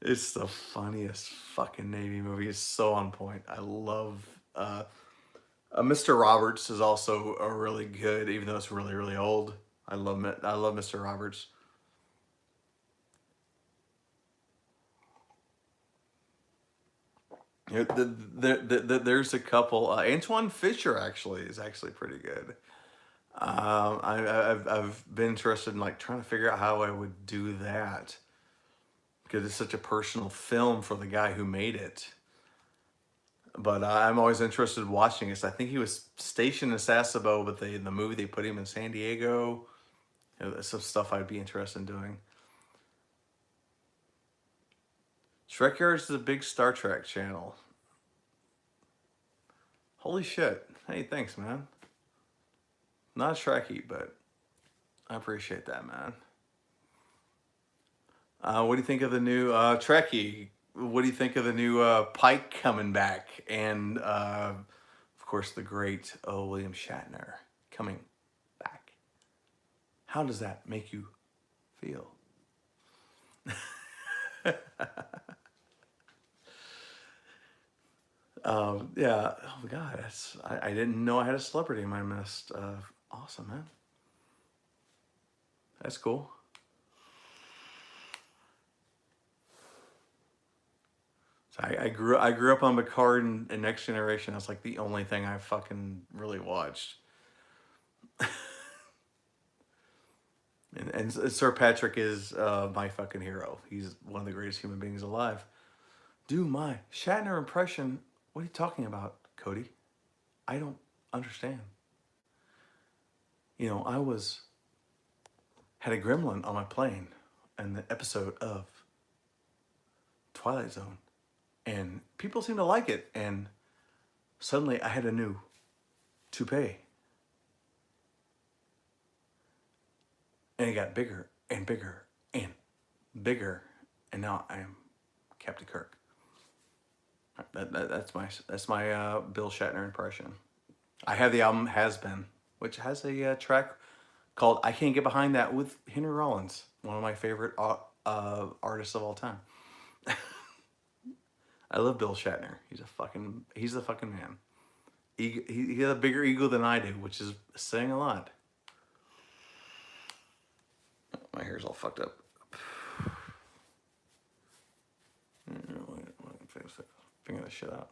It's the funniest fucking Navy movie. It's so on point. I love Mr. Roberts is also a really good, even though it's really, really old. I love it. I love Mr. Roberts. There's a couple. Antoine Fisher actually is actually pretty good. I've been interested in like trying to figure out how I would do that because it's such a personal film for the guy who made it. But I'm always interested in watching this. I think he was stationed in Sasebo, but in the movie they put him in San Diego. You know, that's some stuff I'd be interested in doing. Shrek Yards is a big Star Trek channel. Holy shit. Hey, thanks, man. Not Shrekky, but I appreciate that, man. What do you think of the new Trekkie? What do you think of the new Pike coming back? And, of course, the great William Shatner coming back. How does that make you feel? Yeah. Oh, God. I didn't know I had a celebrity in my midst. Awesome, man. That's cool. So I grew up on Picard and Next Generation. That's like the only thing I fucking really watched. And Sir Patrick is my fucking hero. He's one of the greatest human beings alive. Do my Shatner impression. What are you talking about, Cody? I don't understand. You know, had a gremlin on my plane in the episode of Twilight Zone, and people seem to like it. And suddenly, I had a new toupee, and it got bigger and bigger and bigger, and now I am Captain Kirk. That's my Bill Shatner impression. I have the album Has Been, which has a track called "I Can't Get Behind That" with Henry Rollins, one of my favorite artists of all time. I love Bill Shatner. He's the fucking man. He has a bigger ego than I do, which is saying a lot. My hair's all fucked up. Figure that shit out.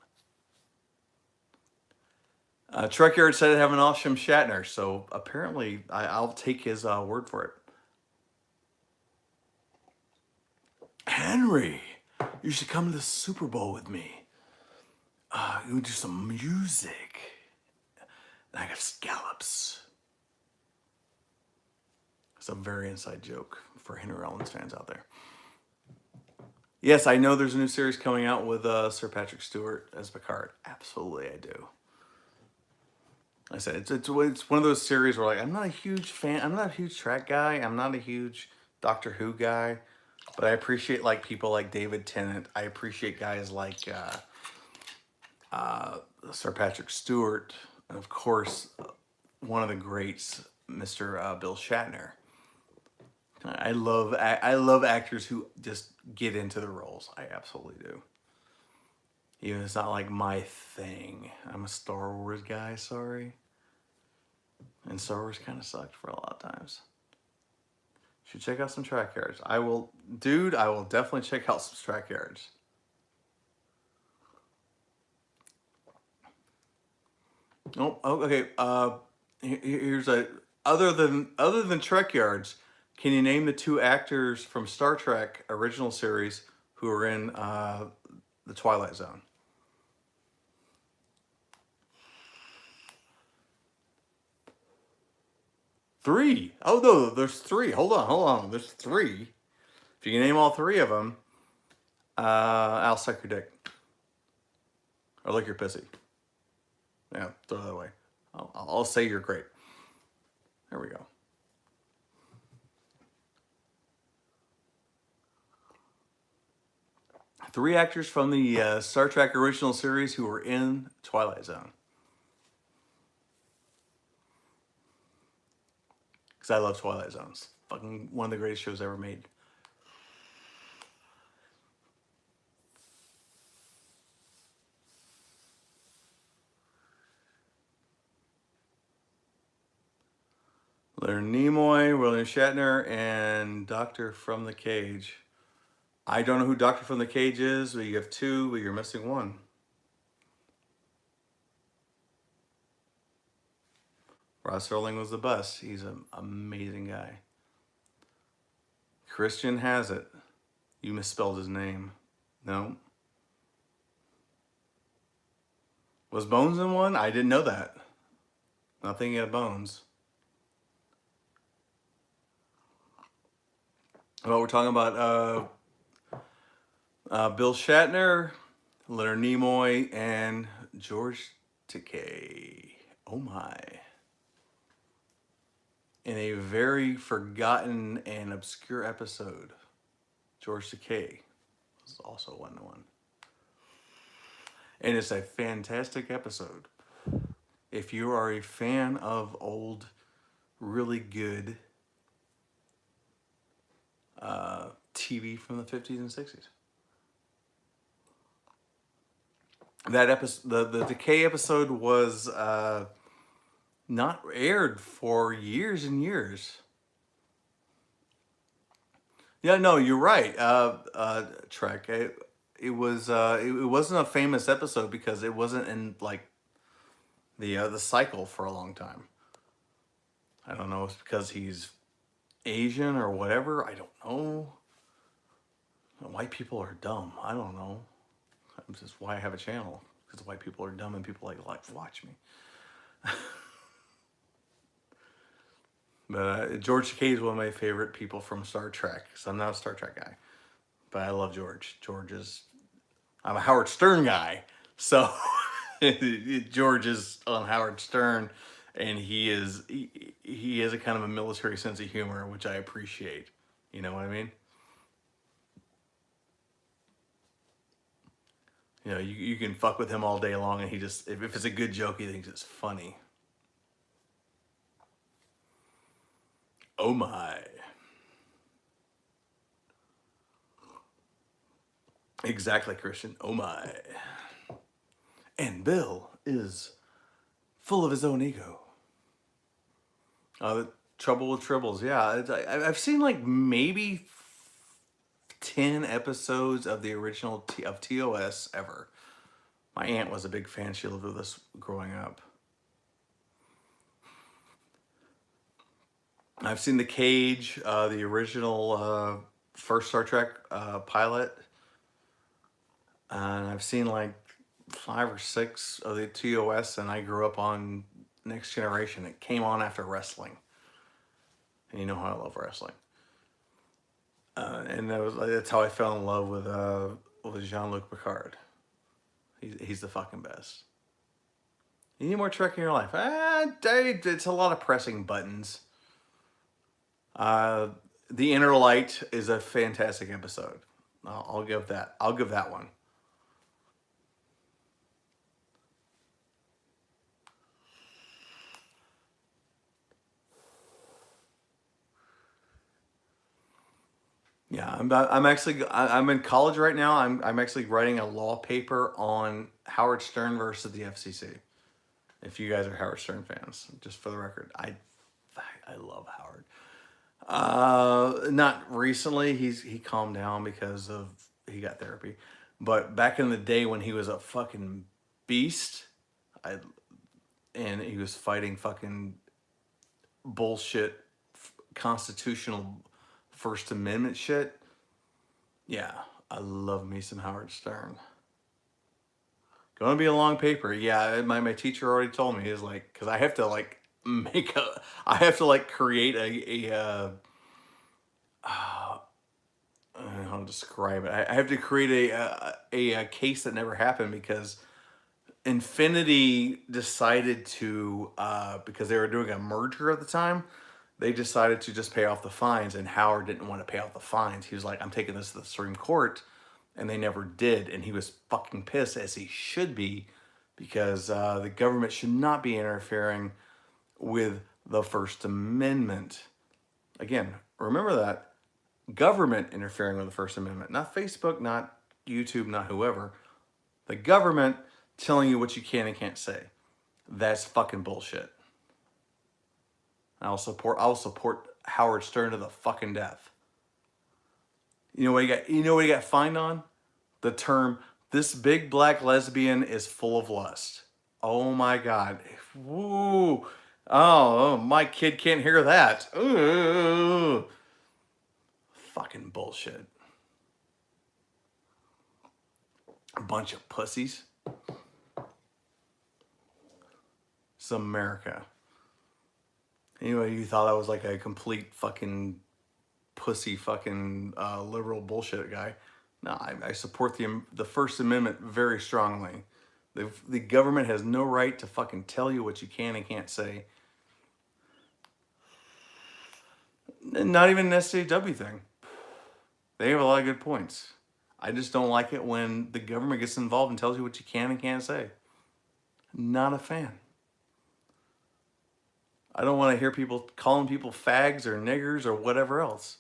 Trek Yard said it have an awesome Shatner, so apparently I'll take his word for it. Henry, you should come to the Super Bowl with me. You would do some music. And I got scallops. It's a very inside joke for Henry Rollins fans out there. Yes, I know there's a new series coming out with Sir Patrick Stewart as Picard. Absolutely, I do. I said it's one of those series where like I'm not a huge fan. I'm not a huge Trek guy. I'm not a huge Doctor Who guy, but I appreciate like people like David Tennant. I appreciate guys like Sir Patrick Stewart, and of course, one of the greats, Mr. Bill Shatner. I love actors who just get into the roles. I absolutely do. Even if it's not like my thing. I'm a Star Wars guy, sorry. And Star Wars kind of sucked for a lot of times. Should check out some Track Yards. I will definitely check out some Track Yards. Oh, okay. Here's other than Trek Yards. Can you name the two actors from Star Trek original series who are in the Twilight Zone? Three. Oh no, there's three. Hold on. There's three. If you can name all three of them, I'll suck your dick or lick your pussy. Yeah, throw that away. I'll say you're great. There we go. Three actors from the Star Trek original series who were in Twilight Zone. Because I love Twilight Zone. It's fucking one of the greatest shows ever made. Leonard Nimoy, William Shatner, and Doctor from the Cage. I don't know who Doctor from the Cage is, but you have two, but you're missing one. Ross Serling was the best. He's an amazing guy. Christian has it. You misspelled his name. No. Was Bones in one? I didn't know that. Not thinking of Bones. Well, we're talking about Bill Shatner, Leonard Nimoy, and George Takei. Oh my. In a very forgotten and obscure episode, George Takei was also one. And it's a fantastic episode. If you are a fan of old, really good TV from the 50s and 60s. That episode, the Decay episode was not aired for years and years. Yeah, no, you're right. Trek. It wasn't a famous episode because it wasn't in like the cycle for a long time. I don't know if it's because he's Asian or whatever. I don't know. White people are dumb. I don't know. That's just why I have a channel. Because white people are dumb and people like to watch me. But George Takei is one of my favorite people from Star Trek. So I'm not a Star Trek guy. But I love George. I'm a Howard Stern guy. So George is on Howard Stern. And he has a kind of a military sense of humor, which I appreciate. You know what I mean? You know, you can fuck with him all day long, and he just, if it's a good joke, he thinks it's funny. Oh my. Exactly, Christian. Oh my. And Bill is full of his own ego. Trouble with Tribbles. Yeah, I've seen like maybe 10 episodes of the original of TOS ever. My aunt was a big fan. She lived with us growing up. I've seen The Cage, the original first Star Trek pilot. And I've seen like 5 or 6 of the TOS, and I grew up on Next Generation. It came on after wrestling. And you know how I love wrestling. And that's how I fell in love with Jean-Luc Picard. He's the fucking best. You need more Trek in your life? It's a lot of pressing buttons. The Inner Light is a fantastic episode. I'll give that. I'll give that one. Yeah, I'm in college right now. I'm actually writing a law paper on Howard Stern versus the FCC. If you guys are Howard Stern fans, just for the record, I love Howard. Not recently. He calmed down because he got therapy, but back in the day when he was a fucking beast, and he was fighting fucking bullshit constitutional First Amendment shit. Yeah, I love me some Howard Stern. Gonna be a long paper. Yeah, my teacher already told me. He's like, because I have to like make a, I have to like create I don't know how to describe it. I have to create a case that never happened because Infinity decided to, because they were doing a merger at the time, they decided to just pay off the fines, and Howard didn't want to pay off the fines. He was like, I'm taking this to the Supreme Court, and they never did, and he was fucking pissed, as he should be, because the government should not be interfering with the First Amendment. Again, remember that. Government interfering with the First Amendment, not Facebook, not YouTube, not whoever. The government telling you what you can and can't say. That's fucking bullshit. I'll support Howard Stern to the fucking death. You know what he got? You know what he got fined on? The term "this big black lesbian is full of lust." Oh my god. Woo. Oh, my kid can't hear that. Ooh. Fucking bullshit. A bunch of pussies. It's America. Anyway, you thought I was like a complete fucking pussy fucking liberal bullshit guy. No, I support the First Amendment very strongly. The government has no right to fucking tell you what you can and can't say. Not even an SJW thing. They have a lot of good points. I just don't like it when the government gets involved and tells you what you can and can't say. Not a fan. I don't want to hear people calling people fags or niggers or whatever else.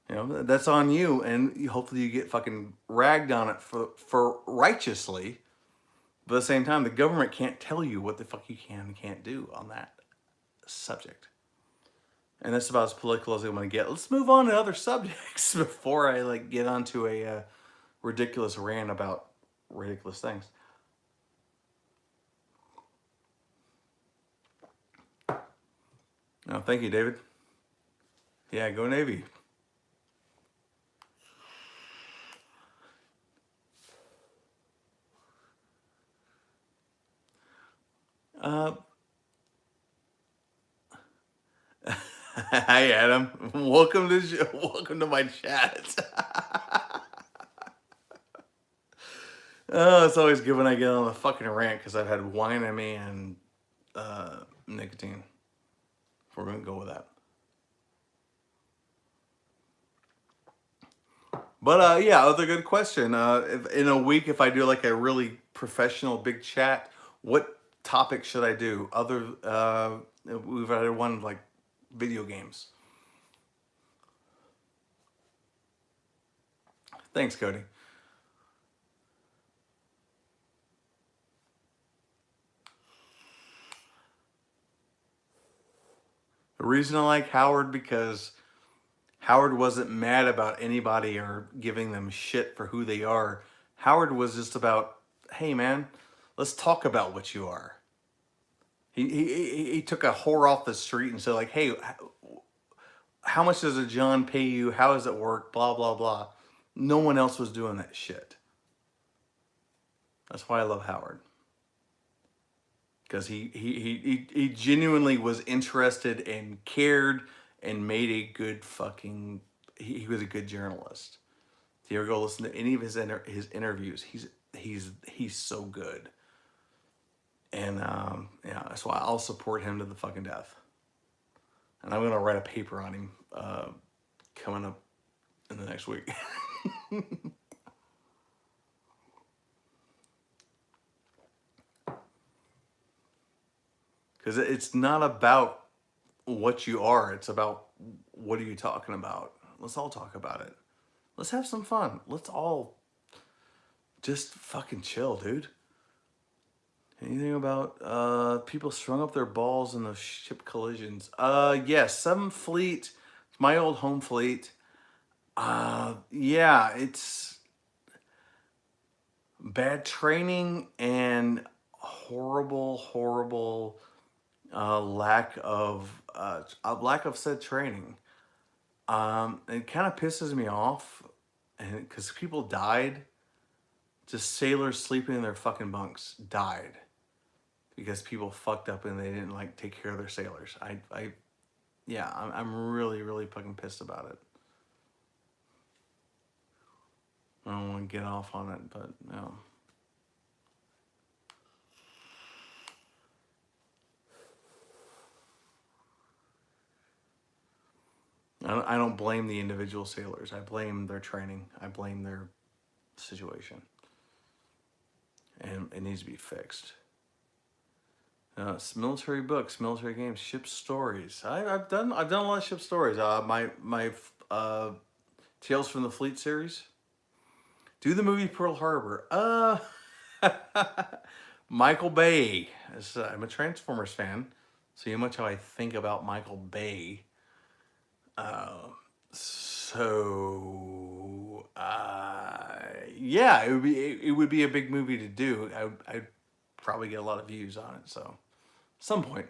You know, that's on you, and hopefully you get fucking ragged on it for righteously. But at the same time, the government can't tell you what the fuck you can and can't do on that subject. And that's about as political as I'm going to get. Let's move on to other subjects before I like get onto a ridiculous rant about ridiculous things. No, thank you, David. Yeah, go Navy. Uh, Hi, Adam. Welcome to my chat. Oh, it's always good when I get on a fucking rant because I've had wine in me and nicotine. We're gonna go with that. But yeah, other good question. If, in a week, if I do like a really professional big chat, what topic should I do? We've had one like video games. Thanks, Cody. The reason I like Howard because Howard wasn't mad about anybody or giving them shit for who they are. Howard was just about, hey man, let's talk about what you are. He took a whore off the street and said like, hey, how much does a John pay you? How does it work? Blah blah blah. No one else was doing that shit. That's why I love Howard. Because he genuinely was interested and cared and made a good fucking. He was a good journalist. If you ever go listen to any of his interviews, he's so good. And yeah, that's why I'll support him to the fucking death. And I'm gonna write a paper on him coming up in the next week. Because it's not about what you are, it's about what are you talking about. Let's all talk about it. Let's have some fun. Let's all just fucking chill, dude. Anything about people strung up their balls in those ship collisions? Yes, Seventh Fleet, my old home fleet. Yeah, it's bad training and horrible lack of said training. It kind of pisses me off, and because people died, just sailors sleeping in their fucking bunks died because people fucked up and they didn't like take care of their sailors. Yeah, I'm really, really fucking pissed about it. I don't want to get off on it, but no. I don't blame the individual sailors. I blame their training. I blame their situation. And it needs to be fixed. It's military books, military games, ship stories. I've done a lot of ship stories. My Tales from the Fleet series. Do the movie Pearl Harbor. Michael Bay. I'm a Transformers fan, so you know much how I think about Michael Bay. So yeah, it would be a big movie to do. I'd probably get a lot of views on it. So, some point.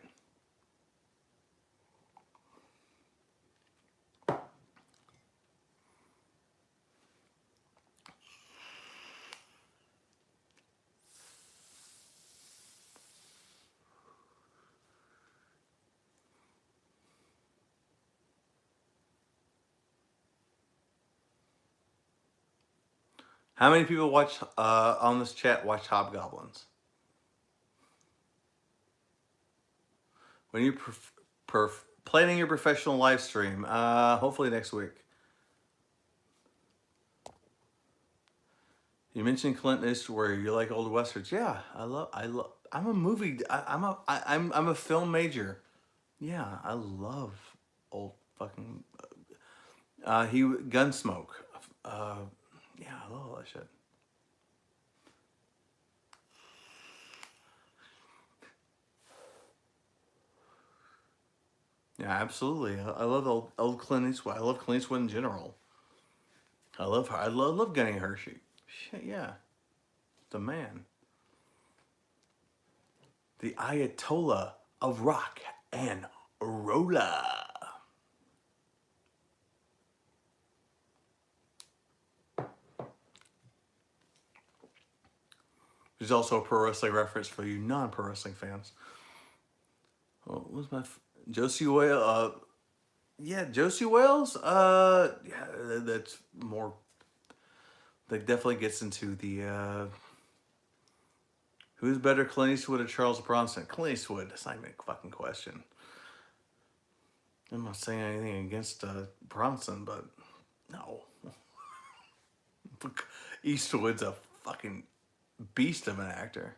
How many people watch on this chat watch Hobgoblins? When you planning your professional live stream, hopefully next week. You mentioned Clint Eastwood. You like old westerns? Yeah, I'm a movie. I'm a film major. Yeah, I love old fucking. Gunsmoke. Uh, yeah, I love all that shit. Yeah, absolutely. I love old Clint Eastwood. I love Clint Eastwood in general. I love her. I love Gunny Hershey. Shit, yeah, the man, the Ayatollah of rock and rolla. There's also a pro wrestling reference for you non-pro wrestling fans. What was Josie Wales? Yeah, Josie Wales. Yeah, that's more. That definitely gets into the who's better, Clint Eastwood or Charles Bronson? Clint Eastwood. That's not even a fucking question. I'm not saying anything against Bronson, but no. Eastwood's a fucking beast of an actor.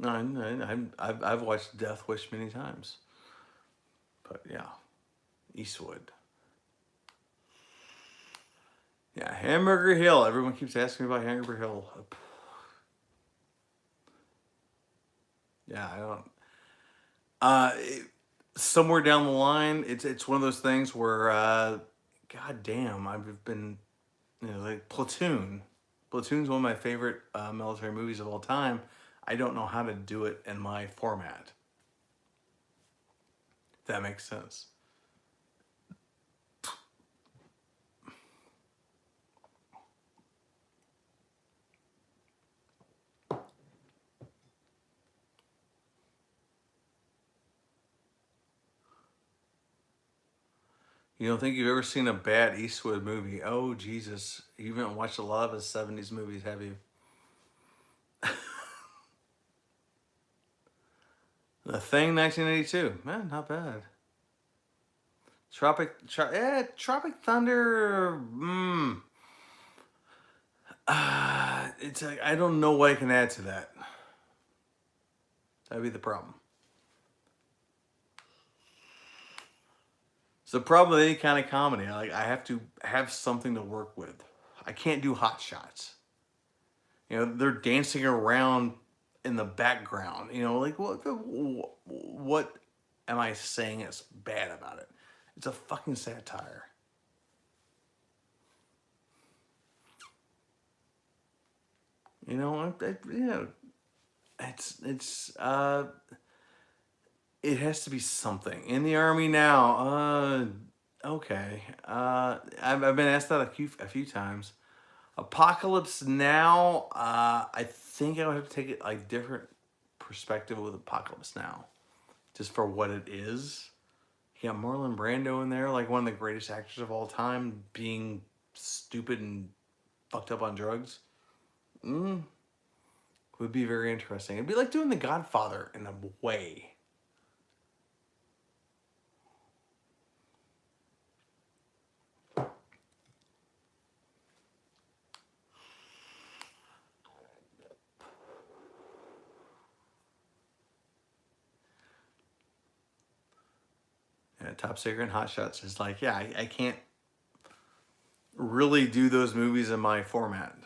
No, I've watched Death Wish many times, but yeah, Eastwood. Yeah, Hamburger Hill. Everyone keeps asking me about Hamburger Hill. Yeah, I don't. Somewhere down the line, it's one of those things where, god damn, I've been, like Platoon. Platoon's one of my favorite military movies of all time. I don't know how to do it in my format. If that makes sense. You don't think you've ever seen a bad Eastwood movie? Oh Jesus! You haven't watched a lot of his '70s movies, have you? The Thing, 1982. Man, not bad. Tropic Thunder. It's like I don't know what I can add to that. That'd be the problem. It's the problem with any kind of comedy. Like I have to have something to work with. I can't do hot shots. They're dancing around in the background. Like what am I saying is bad about it? It's a fucking satire. It's it has to be something in the army now. Okay. I've been asked that a few times. Apocalypse Now, I think I would have to take a different perspective with Apocalypse Now, just for what it is. You got Marlon Brando in there, like one of the greatest actors of all time, being stupid and fucked up on drugs. Would be very interesting. It'd be like doing The Godfather in a way. Yeah, Top Secret and Hot Shots is like, yeah, I can't really do those movies in my format.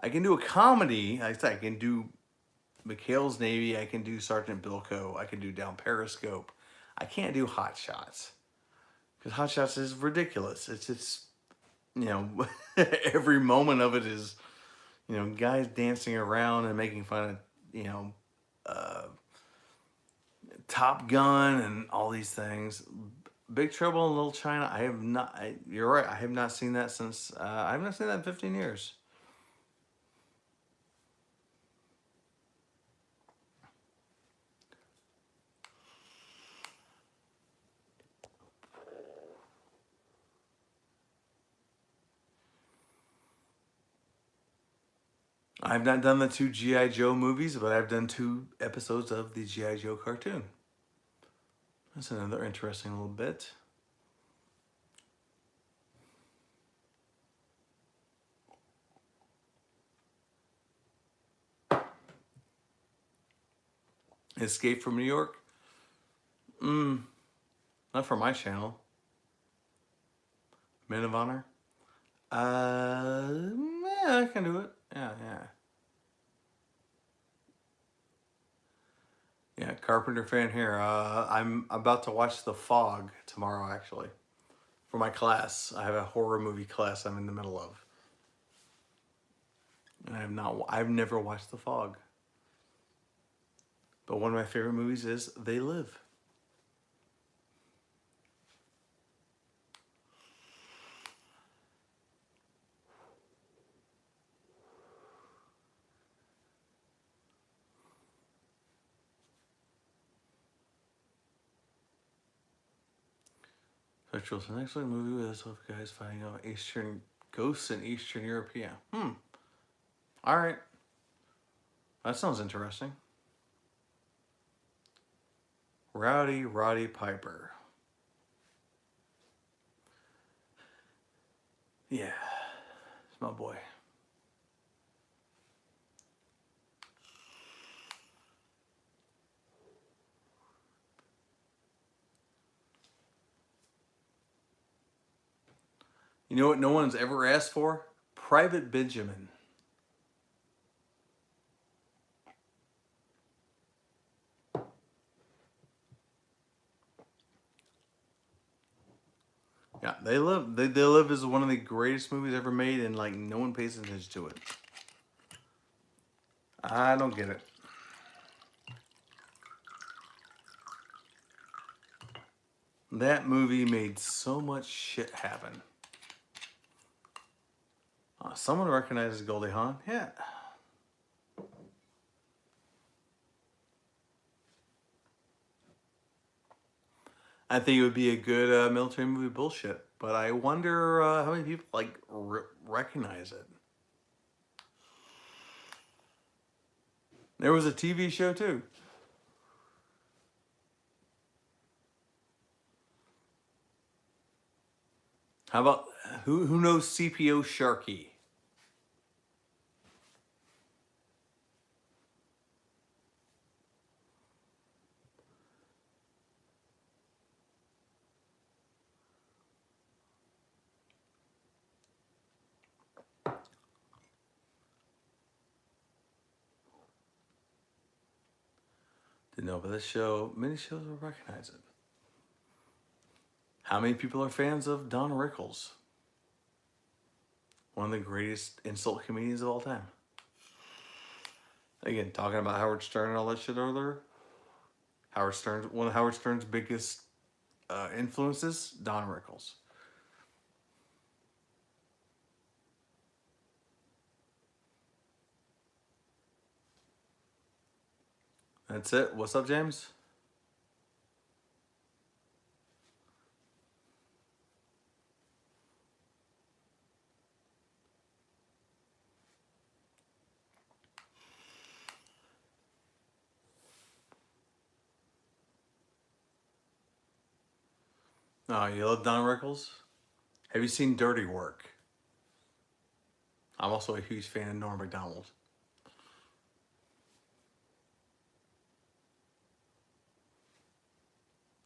I can do a comedy. Like I said, I can do McHale's Navy. I can do Sergeant Bilko. I can do Down Periscope. I can't do Hot Shots because Hot Shots is ridiculous. It's you know every moment of it is guys dancing around and making fun of uh, Top Gun and all these things. Big Trouble in Little China. I have not. You're right. I have not seen that since. I have not seen that in 15 years. I've not done the 2 G.I. Joe movies, but I've done 2 episodes of the G.I. Joe cartoon. That's another interesting little bit. Escape from New York? Not for my channel. Men of Honor? Yeah, I can do it. Yeah. Yeah, Carpenter fan here. I'm about to watch The Fog tomorrow, actually, for my class. I have a horror movie class I'm in the middle of, and I've never watched The Fog. But one of my favorite movies is They Live. Virtual an excellent movie with us guys fighting off Eastern ghosts in Eastern Europe. Yeah. All right. That sounds interesting. Rowdy Roddy Piper. Yeah. It's my boy. You know what no one's ever asked for? Private Benjamin. Yeah, They Live. They Live is one of the greatest movies ever made, and like no one pays attention to it. I don't get it. That movie made so much shit happen. Someone recognizes Goldie Hawn. Yeah. I think it would be a good military movie bullshit, but I wonder how many people like recognize it. There was a TV show too. How about who knows CPO Sharky? Didn't know about this show. Many shows will recognize it. How many people are fans of Don Rickles? One of the greatest insult comedians of all time. Again, talking about Howard Stern and all that shit earlier. One of Howard Stern's biggest influences, Don Rickles. That's it. What's up, James? Oh, you love Don Rickles? Have you seen Dirty Work? I'm also a huge fan of Norm Macdonald.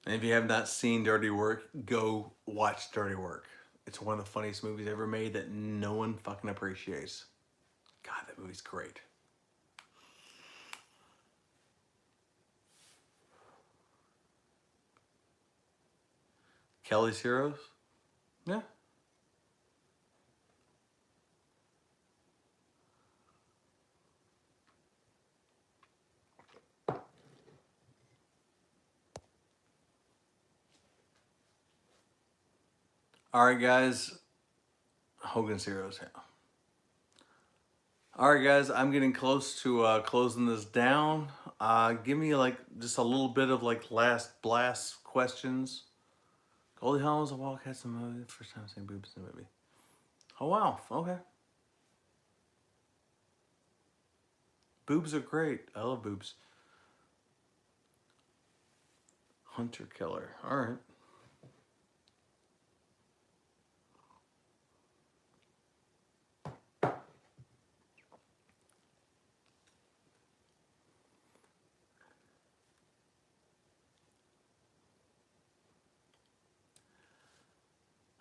And if you have not seen Dirty Work, go watch Dirty Work. It's one of the funniest movies ever made that no one fucking appreciates. God, that movie's great. Kelly's Heroes? Yeah. All right, guys. Hogan's Heroes. Yeah. All right, guys. I'm getting close to closing this down. Give me like just a little bit of like last blast questions. Goldie Hawn was a Wildcats in the movie. First time seeing boobs in the movie. Oh wow. Okay. Boobs are great. I love boobs. Hunter Killer. All right.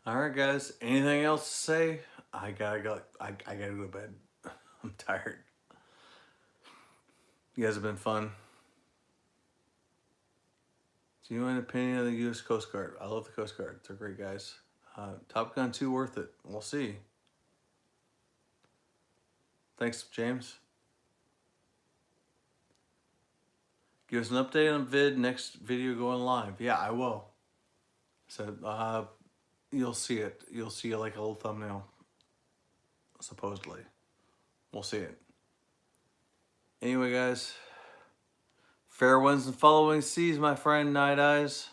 All right, guys. Anything else to say? I gotta go. I gotta go to bed. I'm tired. You guys have been fun. Genuine opinion of the U.S. Coast Guard. I love the Coast Guard. They're great guys. Top Gun 2 worth it. We'll see. Thanks, James. Give us an update on vid. Next video going live. Yeah, I will. So you'll see it. You'll see like a little thumbnail. Supposedly. We'll see it. Anyway, guys. Fair winds and following seas, my friend, Night Eyes.